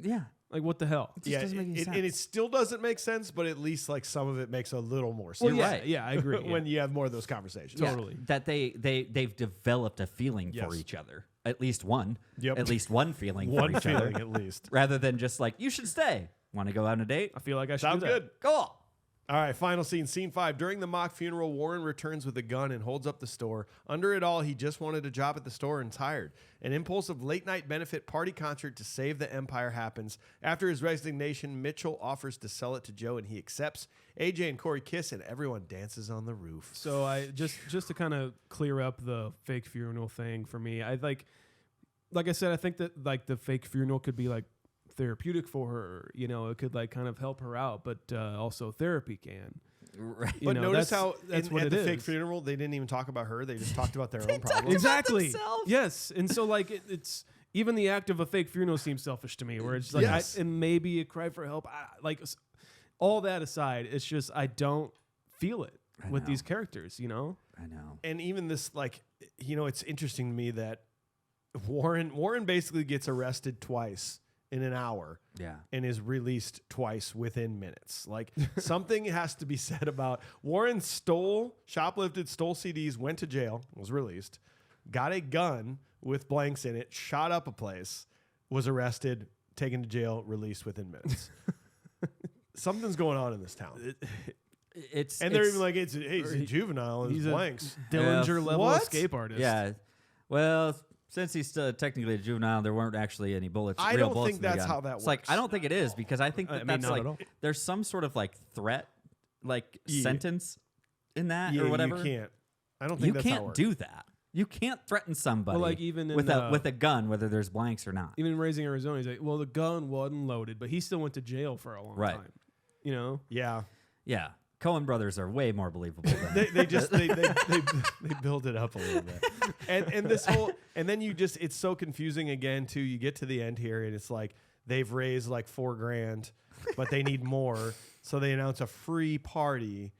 Yeah. Like what the hell? It just doesn't make any sense. and it still doesn't make sense, but at least like some of it makes a little more sense. Well, yeah, right. yeah, I agree. when you have more of those conversations. Yeah, Totally. that they've developed a feeling for Yes. each other. At least one. Yep. At least one feeling One for each feeling other. at least. Rather than just like, you should stay. Want to go out on a date? I feel like I should Sounds do that. good. Cool. All right, final scene, scene 5. During the mock funeral, Warren returns with a gun and holds up the store. Under it all, he just wanted a job at the store and tired. An impulsive late-night benefit party concert to save the empire happens. After his resignation, Mitchell offers to sell it to Joe, and he accepts. AJ and Cory kiss, and everyone dances on the roof. So I just to kind of clear up the fake funeral thing for me. I like I said, I think that like the fake funeral could be like therapeutic for her. You know, it could like kind of help her out, but also therapy can. Right. But notice that's how what at it the is. fake funeral they didn't even talk about her. They just talked about their own problems. Exactly. themselves. Yes, and so like it's even the act of a fake funeral seems selfish to me. Where it's like Yes. and maybe a cry for help. All that aside, it's just I don't feel it with these characters. You know. I know. And even this, like, you know, it's interesting to me that Warren basically gets arrested twice in an hour. Yeah. And is released twice within minutes. Like something has to be said about Warren shoplifted, stole CDs, went to jail, was released, got a gun with blanks in it, shot up a place, was arrested, taken to jail, released within minutes. Something's going on in this town. They're even like, he's a juvenile and He's his a blanks. Dillinger level What? escape artist. Yeah. Well, since he's still technically a juvenile, there weren't actually any bullets. I real don't bullets think in the that's gun. how that It's like works. I don't think it is because I think I mean, that's not like at all. there's some sort of like threat, like Yeah. sentence in that Yeah, or whatever. you can't. I don't think You that's how it can't works. do that. You can't threaten somebody Well, like, even in, with a gun, whether there's blanks or not. Even in Raising Arizona, he's like, well, the gun wasn't loaded, but he still went to jail for a long Right. time. You know. Yeah. Yeah, Coen brothers are way more believable. Than they just they build it up a little bit, and this whole and then it's so confusing again too. You get to the end here and it's like they've raised like $4,000, but they need more, so they announce a free party.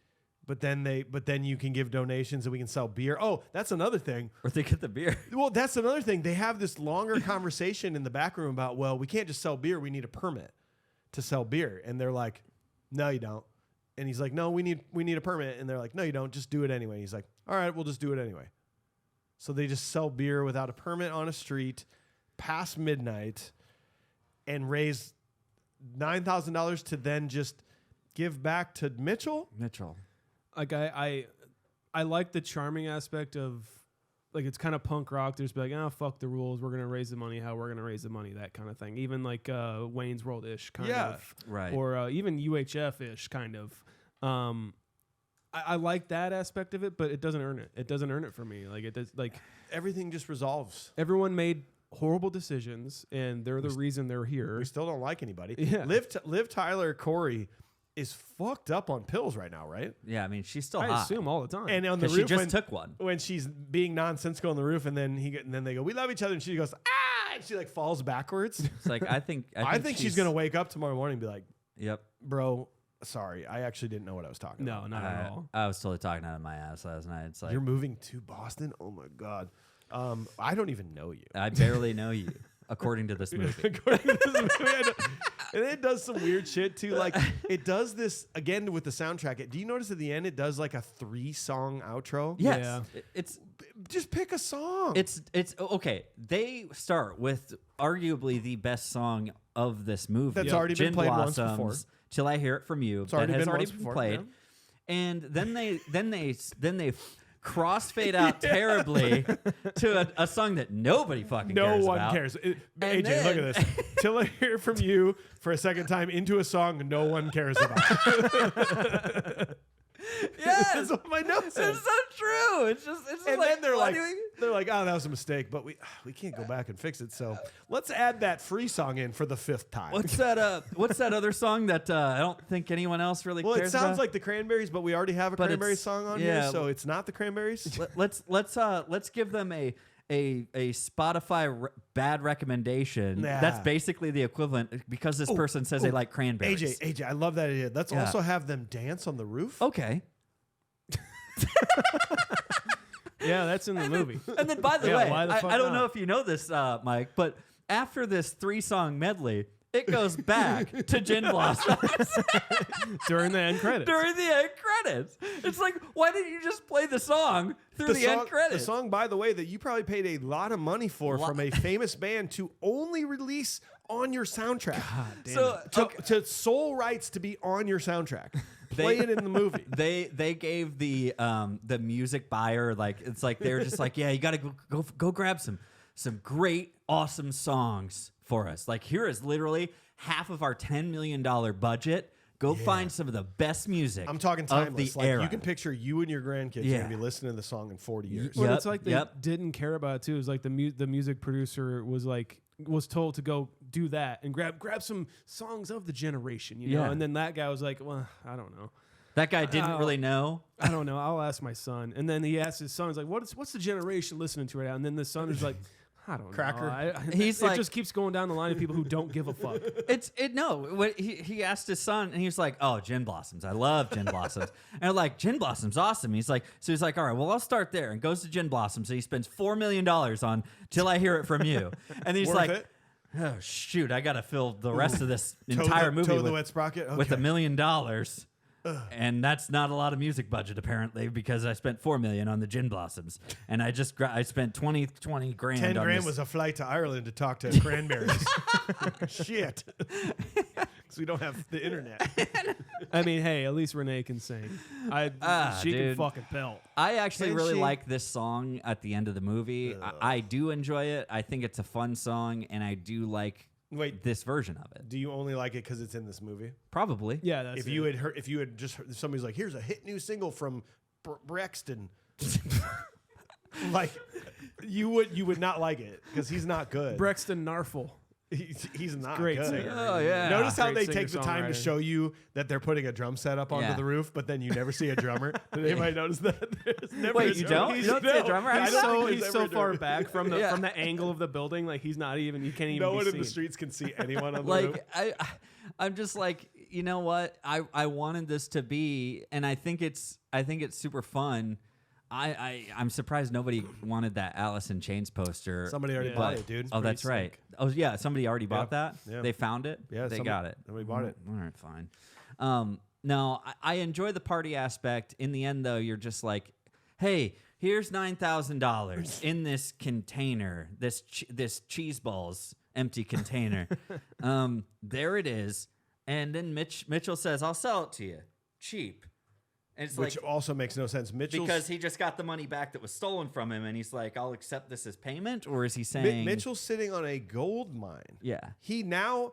But then you can give donations and we can sell beer. Oh, that's another thing. or they get the beer. Well, that's another thing. They have this longer conversation in the back room about, well, we can't just sell beer. We need a permit to sell beer, and they're like, no, you don't. And he's like, no, we need a permit. And they're like, no, you don't. Just do it anyway. He's like, all right, we'll just do it anyway. So they just sell beer without a permit on a street past midnight and raise $9,000 to then just give back to Mitchell. Like I like the charming aspect of like it's kind of punk rock. There's like, oh, fuck the rules. We're gonna raise the money. How we're gonna raise the money? That kind of thing. Even like Wayne's World ish kind of, Right. Or even UHF ish kind of. I like that aspect of it, but it doesn't earn it. It doesn't earn it for me. Like it does. Like Everything just resolves. everyone made horrible decisions, and they're the reason they're here. We still don't like anybody. Yeah. Liv Tyler Corey is fucked up on pills right now, right? Yeah, I mean she's still I hot. assume all the time. And on the 'Cause roof, she just took one. when she's being nonsensical on the roof, and then they go, "We love each other," and she goes, "Ah!" and she like falls backwards. It's like I think she's gonna wake up tomorrow morning and be like, Yep. "Bro, sorry, I actually didn't know what I was talking no, about." not at all. I was totally talking out of my ass last night. It's like You're moving to Boston? Oh my god, I don't even know you. I barely know you, according to this movie. According to this movie, I don't- and it does some weird shit too. Like it does this again with the soundtrack. Do you notice at the end it does like a 3-song outro? Yes. Yeah. It's Just pick a song. It's okay. They start with arguably the best song of this movie. That's already been Gin played once Blossoms, before. Till I Hear It From You. It's already that has been already once been before, played. yeah. And then they crossfade out terribly to a song that nobody fucking No cares one about. cares. AJ, then- look at this. Till I hear from you for a second time into a song no one cares about. Yes, That's what my notes it's said. so true. It's just And like, then they're why like, do we- oh, that was a mistake, but we can't go back and fix it. So let's add that free song in for the 5th time. What's that? What's that other song that I don't think anyone else really Well, it cares sounds about? like the Cranberries, but we already have a But Cranberries it's- song on yeah. here, so it's not the Cranberries. Let's give them a Spotify bad recommendation. Nah. That's basically the equivalent because this person says they like cranberries. AJ, I love that idea. Let's Yeah. also have them dance on the roof. Okay. Yeah, that's in the movie. And then, by the Yeah, way, why the fuck I don't know not? if you know this, Mike, but after this 3-song medley, it goes back to Gin Blossoms During the end credits. during the end credits. It's like, why didn't you just play the song through the end credits? The song, by the way, that you probably paid a lot of money for from a famous band to only release on your soundtrack. So To sole rights to be on your soundtrack. Play it in the movie. They gave the music buyer it's like they were just like, yeah, you got to go grab some great awesome songs for us. Like, here is literally half of our $10 million budget. Go find some of the best music. I'm talking of timeless. the Like era. you can picture you and your grandkids Yeah. are gonna be listening to the song in 40 years. Well, Yep, it's like they yep. didn't care about it too. It was like the music producer was like was told to go do that and grab some songs of the generation, you know. Yeah. And then that guy was like, well, I don't know. That guy didn't really know. I don't know. I'll ask my son. And then he asked his son, he's like, what's the generation listening to right now? And then the son is like, I don't Cracker. know. He's it like- just keeps going down the line of people who don't give a fuck. He asked his son, and he was like, "Oh, Gin Blossoms, I love Gin Blossoms." And they're like, "Gin Blossoms, awesome." He's like, "All right, well, I'll start there." And goes to Gin Blossoms, and he spends $4 million on "Till I Hear It From You." And he's Worth like, it? "Oh shoot, I got to fill the rest of this entire movie Toe the Wet Sprocket? with Okay. $1 million." And that's not a lot of music budget apparently, because I spent $4 million on the Gin Blossoms, and I spent 20 grand. 10 on grand this. was a flight to Ireland to talk to Cranberries. Shit. Because we don't have the internet. I mean, hey, at least Renee can sing. She can dude. fucking pelt. I actually Can really she? like this song at the end of the movie. I do enjoy it. I think it's a fun song, and I do like Wait, this version of it. do you only like it because it's in this movie? Probably. Yeah, that's If you had just heard, if somebody's like, here's a hit new single from Brexton, like you would not like it because he's not good. Brexton Narfel. He's not great good. singer. Oh, yeah. Notice how Great they take the time to singer-songwriter. show you that they're putting a drum set up onto Yeah. the roof, but then you never see a drummer. Did anybody notice that? There's never Wait, a you drummer. don't? You don't see a drummer? I He's don't so think he's there's so ever a far drummer. back from the Yeah. from the angle of the building, like he's not even. You can't even. No be one in the seen. streets can see anyone on the roof. Like I'm just like, you know what? I wanted this to be, and I think it's super fun. I'm surprised nobody wanted that Alice in Chains poster. Somebody already Yeah. bought it, dude. Oh, that's right. Oh, yeah. Somebody already bought that. Yeah. They found it. Yeah, they somebody- got it. somebody bought it. All right, fine. No, I enjoy the party aspect. In the end, though, you're just like, hey, here's $9,000 in this container, this cheese balls empty container. There it is. And then Mitchell says, "I'll sell it to you cheap." And it's Which like, also makes no sense. Mitchell's because he just got the money back that was stolen from him, and he's like, "I'll accept this as payment," or is he saying Mitchell's sitting on a gold mine. Yeah. He now,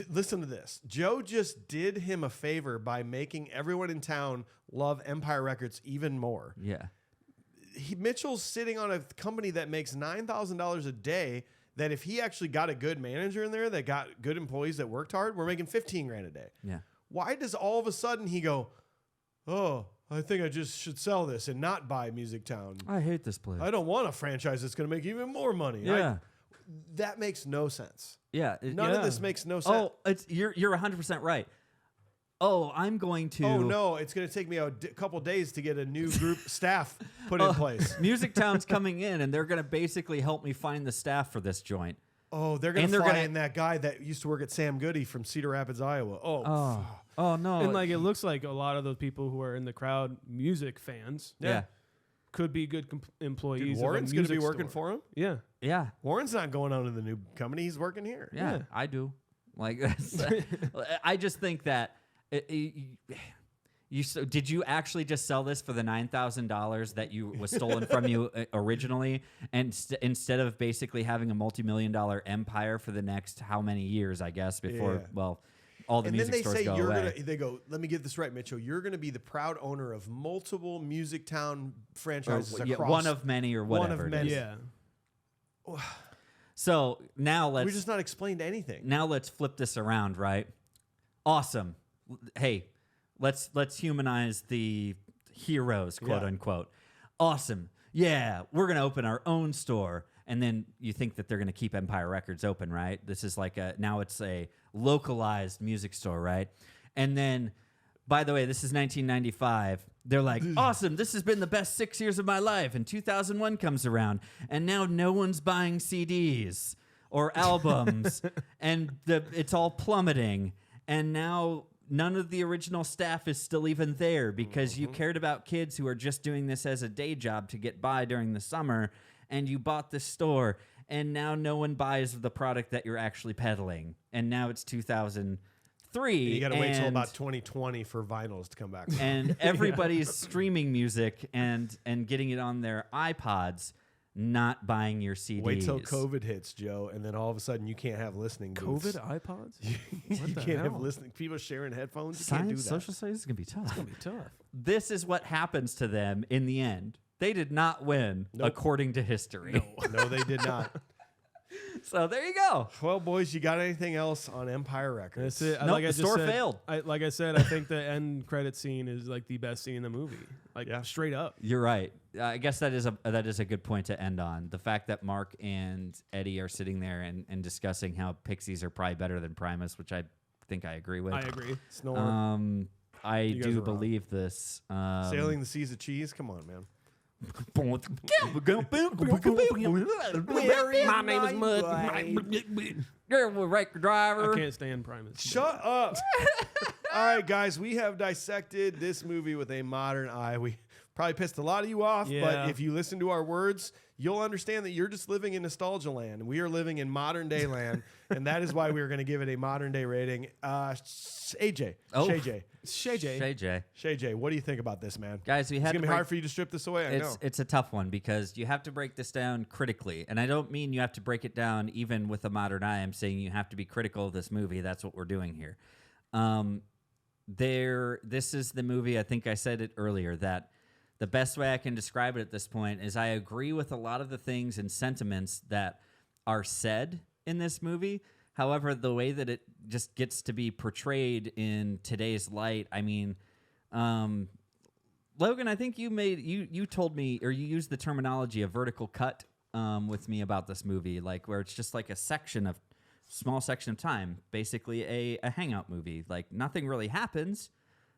listen to this. Joe just did him a favor by making everyone in town love Empire Records even more. Yeah. Mitchell's sitting on a company that makes $9,000 a day. That if he actually got a good manager in there that got good employees that worked hard, we're making 15 grand a day. Yeah. Why does all of a sudden he go, oh, I think I just should sell this and not buy Music Town. I hate this place. I don't want a franchise that's going to make even more money. Yeah. That makes no sense. Yeah. None of this makes no sense. Oh, you're 100% right. Oh, I'm going to. Oh no, it's going to take me a couple days to get a new group staff put in place. Music Town's coming in, and they're going to basically help me find the staff for this joint. Oh, they're going And to they're fly gonna- in that guy that used to work at Sam Goody from Cedar Rapids, Iowa. Oh no. And like it looks like a lot of those people who are in the crowd, music fans, yeah. could be good employees. Dude, of a Warren's going to be music working store. for him. Yeah. Yeah. Warren's not going on to the new company. He's working here. Yeah. I do. Like that's, I just think that did you actually just sell this for the $9,000 that was stolen from you originally, and instead of basically having a multi-million-dollar empire for the next how many years, I guess, before all the And then music they stores say go you're away. gonna. They go. Let me get this right, Mitchell. You're going to be the proud owner of multiple Music Town franchises Yeah, across. one of many or one of whatever. it many. is. Yeah. So now We're let's just not explained anything. now let's flip this around, right? Awesome. Hey, let's humanize the heroes, quote Yeah. unquote. Awesome. Yeah, we're gonna open our own store. And then you think that they're gonna keep Empire Records open, right? This is like now it's a localized music store, right? And then, by the way, this is 1995. They're like, awesome, this has been the best 6 years of my life. And 2001 comes around, and now no one's buying CDs or albums, and it's all plummeting. And now none of the original staff is still even there because you cared about kids who are just doing this as a day job to get by during the summer, and you bought this store, and now no one buys the product that you're actually peddling. And now it's 2003. You got to wait till and- about 2020 for vinyls to come back. and everybody's streaming music and getting it on their iPods, not buying your CDs. Wait till COVID hits, Joe, and then all of a sudden you can't have listening booths. COVID iPods? You can't have listening. People sharing headphones. You can't do Science, that. social studies is gonna be tough. It'd be tough. This is what happens to them in the end. They did not win, Nope. according to history. No, they did not. So there you go. Well, boys, you got anything else on Empire Records? That's it. Nope, the store failed. Like I said, I think the end credit scene is like the best scene in the movie. Like straight up. You're right. I guess that is a good point to end on. The fact that Mark and Eddie are sitting there and discussing how Pixies are probably better than Primus, which I think I agree with. I agree. Snore. I You guys do are wrong. believe this. Sailing the Seas of Cheese? Come on, man. My name is Mud. Wreck driver. I can't stand Primus. Shut up. All right, guys, we have dissected this movie with a modern eye. We probably pissed a lot of you off, but if you listen to our words, you'll understand that you're just living in nostalgia land. We are living in modern day land, and that is why we are going to give it a modern day rating. AJ. Oh. Shay J, what do you think about this, man? Guys, we It's had going to to be break- hard for you to strip this away, I know. It's a tough one because you have to break this down critically. And I don't mean you have to break it down even with a modern eye. I'm saying you have to be critical of this movie. That's what we're doing here. This is the movie, I think I said it earlier, that the best way I can describe it at this point is I agree with a lot of the things and sentiments that are said in this movie. However, the way that it just gets to be portrayed in today's light, I mean, Logan, I think you told me, or you used the terminology of vertical cut with me about this movie, like where it's just like a small section of time, basically a hangout movie. Like nothing really happens,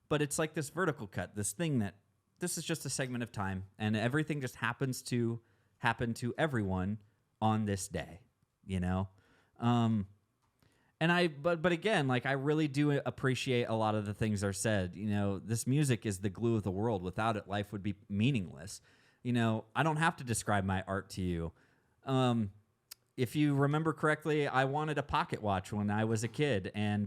but it's like this vertical cut, this thing that this is just a segment of time, and everything just happens to happen to everyone on this day, you know? But again, like I really do appreciate a lot of the things that are said. You know, this music is the glue of the world. Without it, life would be meaningless. You know, I don't have to describe my art to you. If you remember correctly, I wanted a pocket watch when I was a kid, and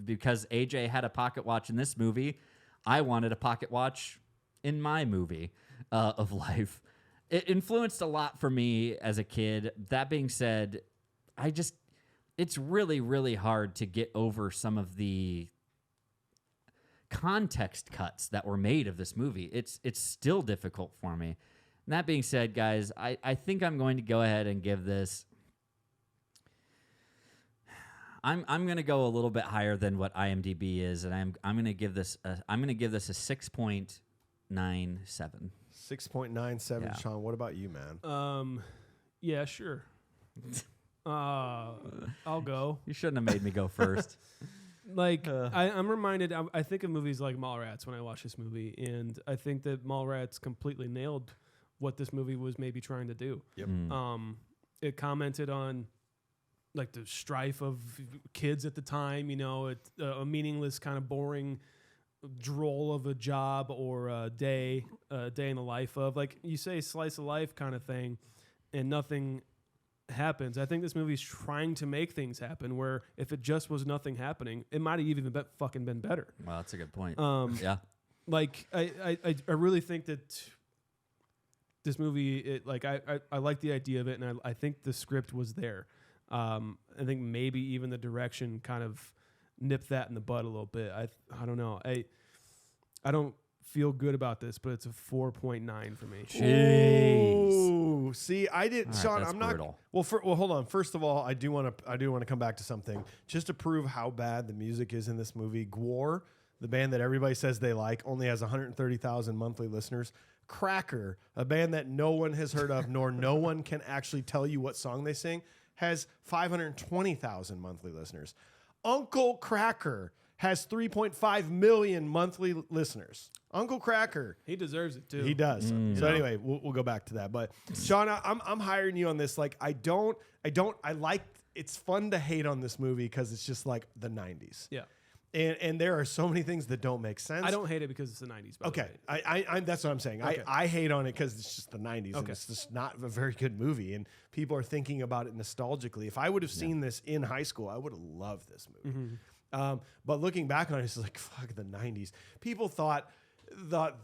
because AJ had a pocket watch in this movie, I wanted a pocket watch in my movie of life. It influenced a lot for me as a kid. That being said, it's really, really hard to get over some of the context cuts that were made of this movie. It's still difficult for me. And that being said, guys, I think I'm going to go ahead and give this. I'm going to go a little bit higher than what IMDb is, and I'm going to give this a 6.97. 6.97, Yeah. Sean. What about you, man? Yeah, sure. I'll go. You shouldn't have made me go first. Like I'm reminded. I think of movies like Mallrats when I watch this movie, and I think that Mallrats completely nailed what this movie was maybe trying to do. Yep. It commented on like the strife of kids at the time. You know, a meaningless kind of boring droll of a job or a day in the life of, like you say, slice of life kind of thing, and nothing happens. I think this movie's trying to make things happen, where if it just was nothing happening, it might have even fucking been better. Well, that's a good point. Yeah. Like I really think that this movie, I like the idea of it, and I think the script was there. I think maybe even the direction kind of nipped that in the bud a little bit. I don't know. I don't feel good about this, but it's a 4.9 for me. Jeez. Ooh, see, I did, All right, Sean. that's I'm not. brutal. Well, hold on. First of all, I do want to come back to something just to prove how bad the music is in this movie. Gwar, the band that everybody says they like, only has 130,000 monthly listeners. Cracker, a band that no one has heard of, nor no one can actually tell you what song they sing, has 520,000 monthly listeners. Uncle Cracker has 3.5 million monthly listeners. Uncle Cracker. He deserves it too. He does. So anyway, we'll go back to that. But Sean, I'm hiring you on this. Like, I like, it's fun to hate on this movie because it's just like the 90s. Yeah. And there are so many things that don't make sense. I don't hate it because it's the 90s. By Okay, the way. I that's what I'm saying. Okay. I hate on it because it's just the 90s, and Okay. it's just not a very good movie, and people are thinking about it nostalgically. If I would have seen this in high school, I would have loved this movie. But looking back on it, it's like, fuck the 90s. People thought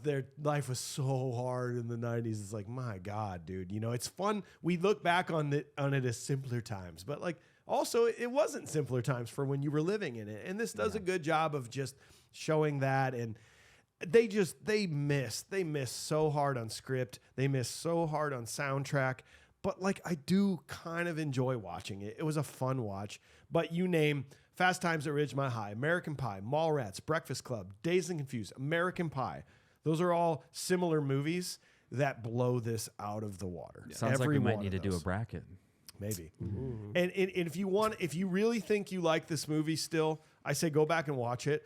their life was so hard in the 90s. It's like, my God, dude. You know, it's fun. We look back on it as simpler times, but like, also, it wasn't simpler times for when you were living in it. And this does a good job of just showing that. And they miss so hard on script. They miss so hard on soundtrack. but like I do kind of enjoy watching it. It was a fun watch. But you name Fast Times at Ridgemont High, American Pie, Mallrats, Breakfast Club, Dazed and Confused, American Pie. Those are all similar movies that blow this out of the water. Sounds like we might need to do a bracket. Maybe. And if you really think you like this movie still, I say go back and watch it.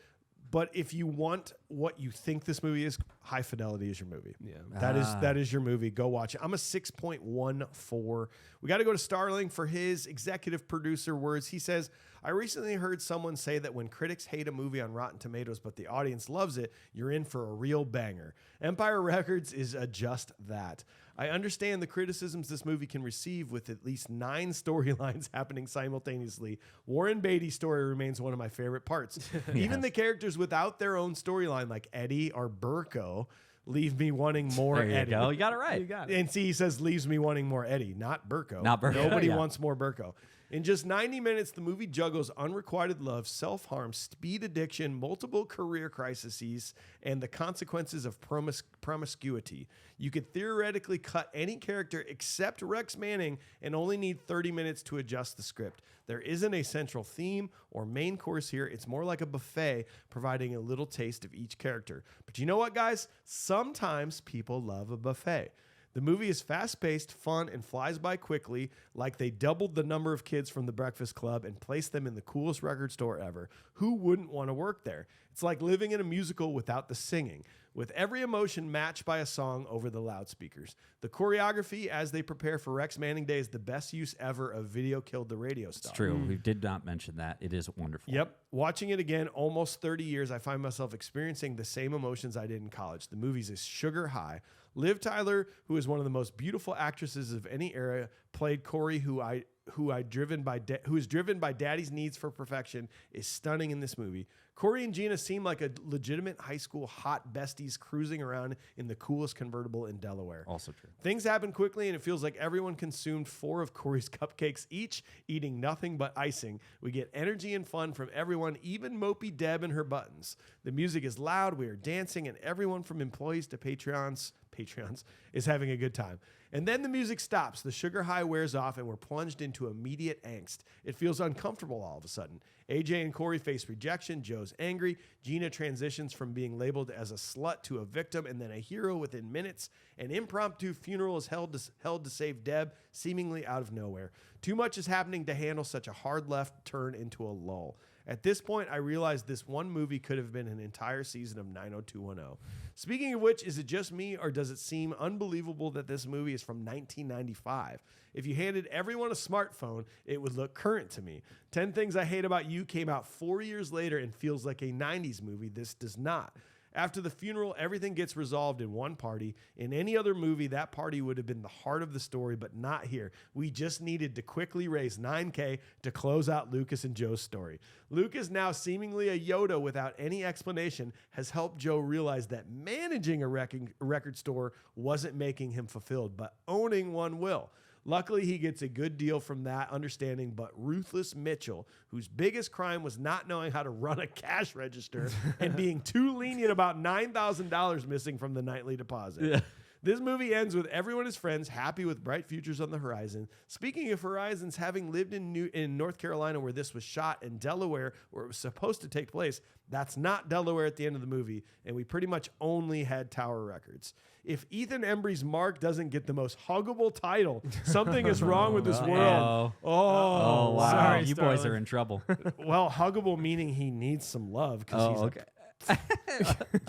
But if you want what you think this movie is, High Fidelity is your movie. Yeah, that is your movie. Go watch it. I'm a 6.14. We got to go to Starling for his executive producer words. He says, I recently heard someone say that when critics hate a movie on Rotten Tomatoes, but the audience loves it, you're in for a real banger. Empire Records is just that. I understand the criticisms this movie can receive with at least 9 storylines happening simultaneously. Warren Beatty's story remains one of my favorite parts. Even the characters without their own storyline, like Eddie or Burko, leave me wanting more There you Eddie. go. You got it right. You got it. And see, he says leaves me wanting more Eddie, not Burko. Not Burko. Nobody Yeah. wants more Burko. In just 90 minutes, the movie juggles unrequited love, self-harm, speed addiction, multiple career crises, and the consequences of promiscuity. You could theoretically cut any character except Rex Manning and only need 30 minutes to adjust the script. There isn't a central theme or main course here. It's more like a buffet, providing a little taste of each character. But you know what, guys? Sometimes people love a buffet. The movie is fast-paced, fun, and flies by quickly, like they doubled the number of kids from the Breakfast Club and placed them in the coolest record store ever. Who wouldn't want to work there? It's like living in a musical without the singing, with every emotion matched by a song over the loudspeakers. The choreography as they prepare for Rex Manning Day is the best use ever of Video Killed the Radio Star. It's true. We did not mention that. It is wonderful. Yep. Watching it again, almost 30 years, I find myself experiencing the same emotions I did in college. The movie's is sugar high. Liv Tyler, who is one of the most beautiful actresses of any era, played Corey, who is driven by daddy's needs for perfection, is stunning in this movie. Corey and Gina seem like a legitimate high school hot besties cruising around in the coolest convertible in Delaware. Also true. Things happen quickly, and it feels like everyone consumed 4 of Corey's cupcakes each, eating nothing but icing. We get energy and fun from everyone, even Mopey Deb and her buttons. The music is loud, we are dancing, and everyone from employees to Patreons is having a good time. And then the music stops, the sugar high wears off, and we're plunged into immediate angst. It feels uncomfortable all of a sudden. AJ and Corey face rejection, Joe's angry, Gina transitions from being labeled as a slut to a victim and then a hero within minutes. An impromptu funeral is held to save Deb, seemingly out of nowhere. Too much is happening to handle such a hard left turn into a lull. At this point, I realized this one movie could have been an entire season of 90210. Speaking of which, is it just me or does it seem unbelievable that this movie is from 1995? If you handed everyone a smartphone, it would look current to me. 10 Things I Hate About You came out 4 years later and feels like a 90s movie. This does not. After the funeral, everything gets resolved in one party. In any other movie, that party would have been the heart of the story, but not here. We just needed to quickly raise $9K to close out Lucas and Joe's story. Lucas, now seemingly a Yoda without any explanation, has helped Joe realize that managing a record store wasn't making him fulfilled, but owning one will. Luckily, he gets a good deal from that understanding, but ruthless Mitchell, whose biggest crime was not knowing how to run a cash register and being too lenient about $9,000 missing from the nightly deposit. Yeah. This movie ends with everyone as friends, happy with bright futures on the horizon. Speaking of horizons, having lived in North Carolina where this was shot, and Delaware where it was supposed to take place, that's not Delaware at the end of the movie, and we pretty much only had Tower Records. If Ethan Embry's Mark doesn't get the most huggable title, something is wrong with this world. Oh, wow. Sorry, you Starling. boys are in trouble. Well, huggable meaning he needs some love. Oh, okay.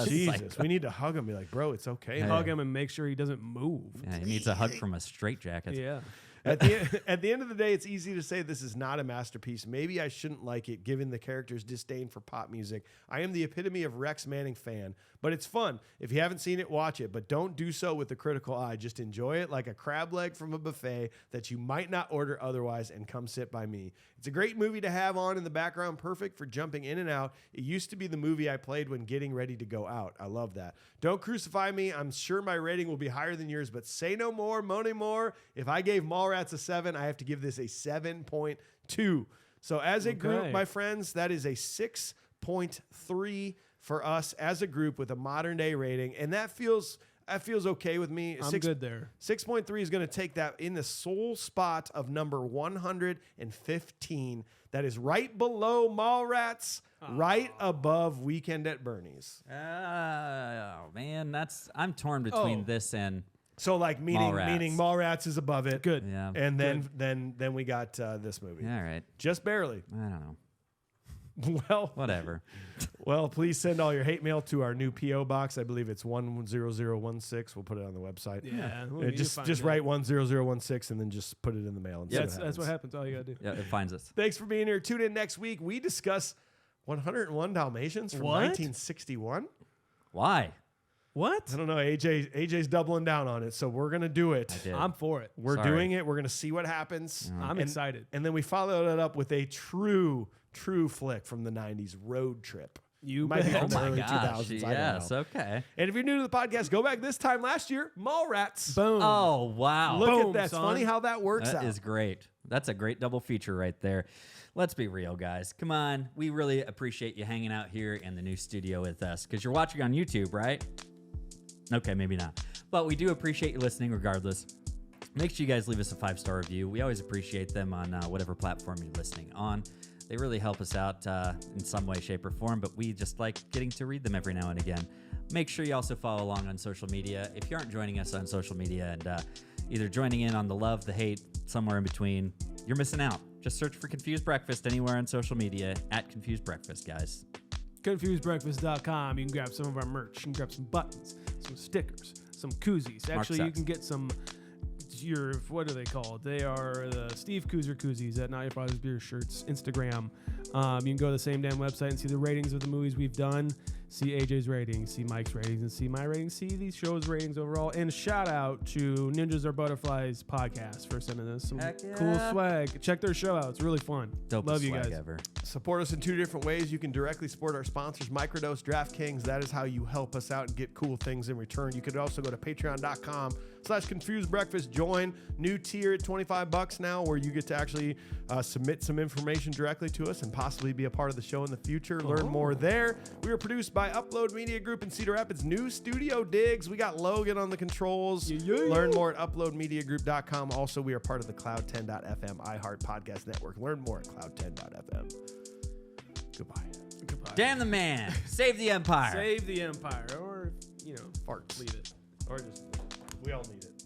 Jesus, we need to hug him. Be like, bro, it's okay. Hey. Hug him and make sure he doesn't move. Yeah, he needs a hug from a straitjacket. Yeah. At the end of the day, it's easy to say this is not a masterpiece. Maybe I shouldn't like it, given the character's disdain for pop music. I am the epitome of Rex Manning fan, but it's fun. If you haven't seen it, watch it, but don't do so with a critical eye. Just enjoy it like a crab leg from a buffet that you might not order otherwise, and come sit by me. It's a great movie to have on in the background, perfect for jumping in and out. It used to be the movie I played when getting ready to go out. I love that. Don't crucify me. I'm sure my rating will be higher than yours, but say no more, money more. If I gave Mallrats a 7, I have to give this a 7.2. So as a group, my friends, that is a 6.3 for us as a group with a modern day rating. And that feels, That feels okay with me. I'm good there. 6.3 is going to take that in the sole spot of number 115. That is right below Mallrats, right above Weekend at Bernie's. Oh man, I'm torn between this and So like meaning Mallrats is above it. Good. yeah. And then we got this movie. All right. Just barely. I don't know. Whatever. Well, please send all your hate mail to our new P.O. box. I believe it's 10016. We'll put it on the website. Yeah. Just write 10016 and then just put it in the mail. And see That's what happens. All you got to do. Yeah, it finds us. Thanks for being here. Tune in next week. We discuss 101 Dalmatians from What? 1961. Why? What? I don't know. AJ's doubling down on it, so we're going to do it. Did. I'm for it. We're Sorry. doing it. We're going to see what happens. I'm excited. And then we follow it up with a true flick from the 90s, Road Trip. You Might be bet. from the Oh my early gosh. 2000s. I don't Yes. know. Okay. And if you're new to the podcast, go back this time last year, Mallrats. Boom. Oh wow. Look Boom, at that. It's son. funny how that works That out. is great. That's a great double feature right there. Let's be real, guys. Come on. We really appreciate you hanging out here in the new studio with us because you're watching on YouTube, right? Okay, maybe not. But we do appreciate you listening regardless. Make sure you guys leave us a 5-star review. We always appreciate them on whatever platform you're listening on. They really help us out in some way, shape, or form, but we just like getting to read them every now and again. Make sure you also follow along on social media. If you aren't joining us on social media and either joining in on the love, the hate, somewhere in between, you're missing out. Just search for Confused Breakfast anywhere on social media at Confused Breakfast, guys. ConfusedBreakfast.com. You can grab some of our merch. You can grab some buttons, some stickers, some koozies. Actually, you Sucks. can get some. What are they called? They are the Steve Koozer koozies at Not Your Father's Beer shirts. Instagram. You can go to the same damn website and see the ratings of the movies we've done. See AJ's ratings, see Mike's ratings, and see my ratings. See these shows' ratings overall. And shout out to Ninjas Are Butterflies podcast for sending us some Heck yeah. cool swag. Check their show out. It's really fun. Dopest Love you swag guys. ever. Support us in 2 different ways. You can directly support our sponsors, Microdose, DraftKings. That is how you help us out and get cool things in return. You could also go to patreon.com/confusedbreakfast. Join new tier at $25 now, where you get to actually submit some information directly to us and possibly be a part of the show in the future. Learn more there. We are produced by Upload Media Group in Cedar Rapids. New studio digs. We got Logan on the controls. Learn more at uploadmediagroup.com. Also, we are part of the Cloud10.fm iHeart Podcast Network. Learn more at cloud10.fm. Goodbye. Damn the man. Save the empire. Save the empire. Or, Farts. leave it. Or just, we all need it.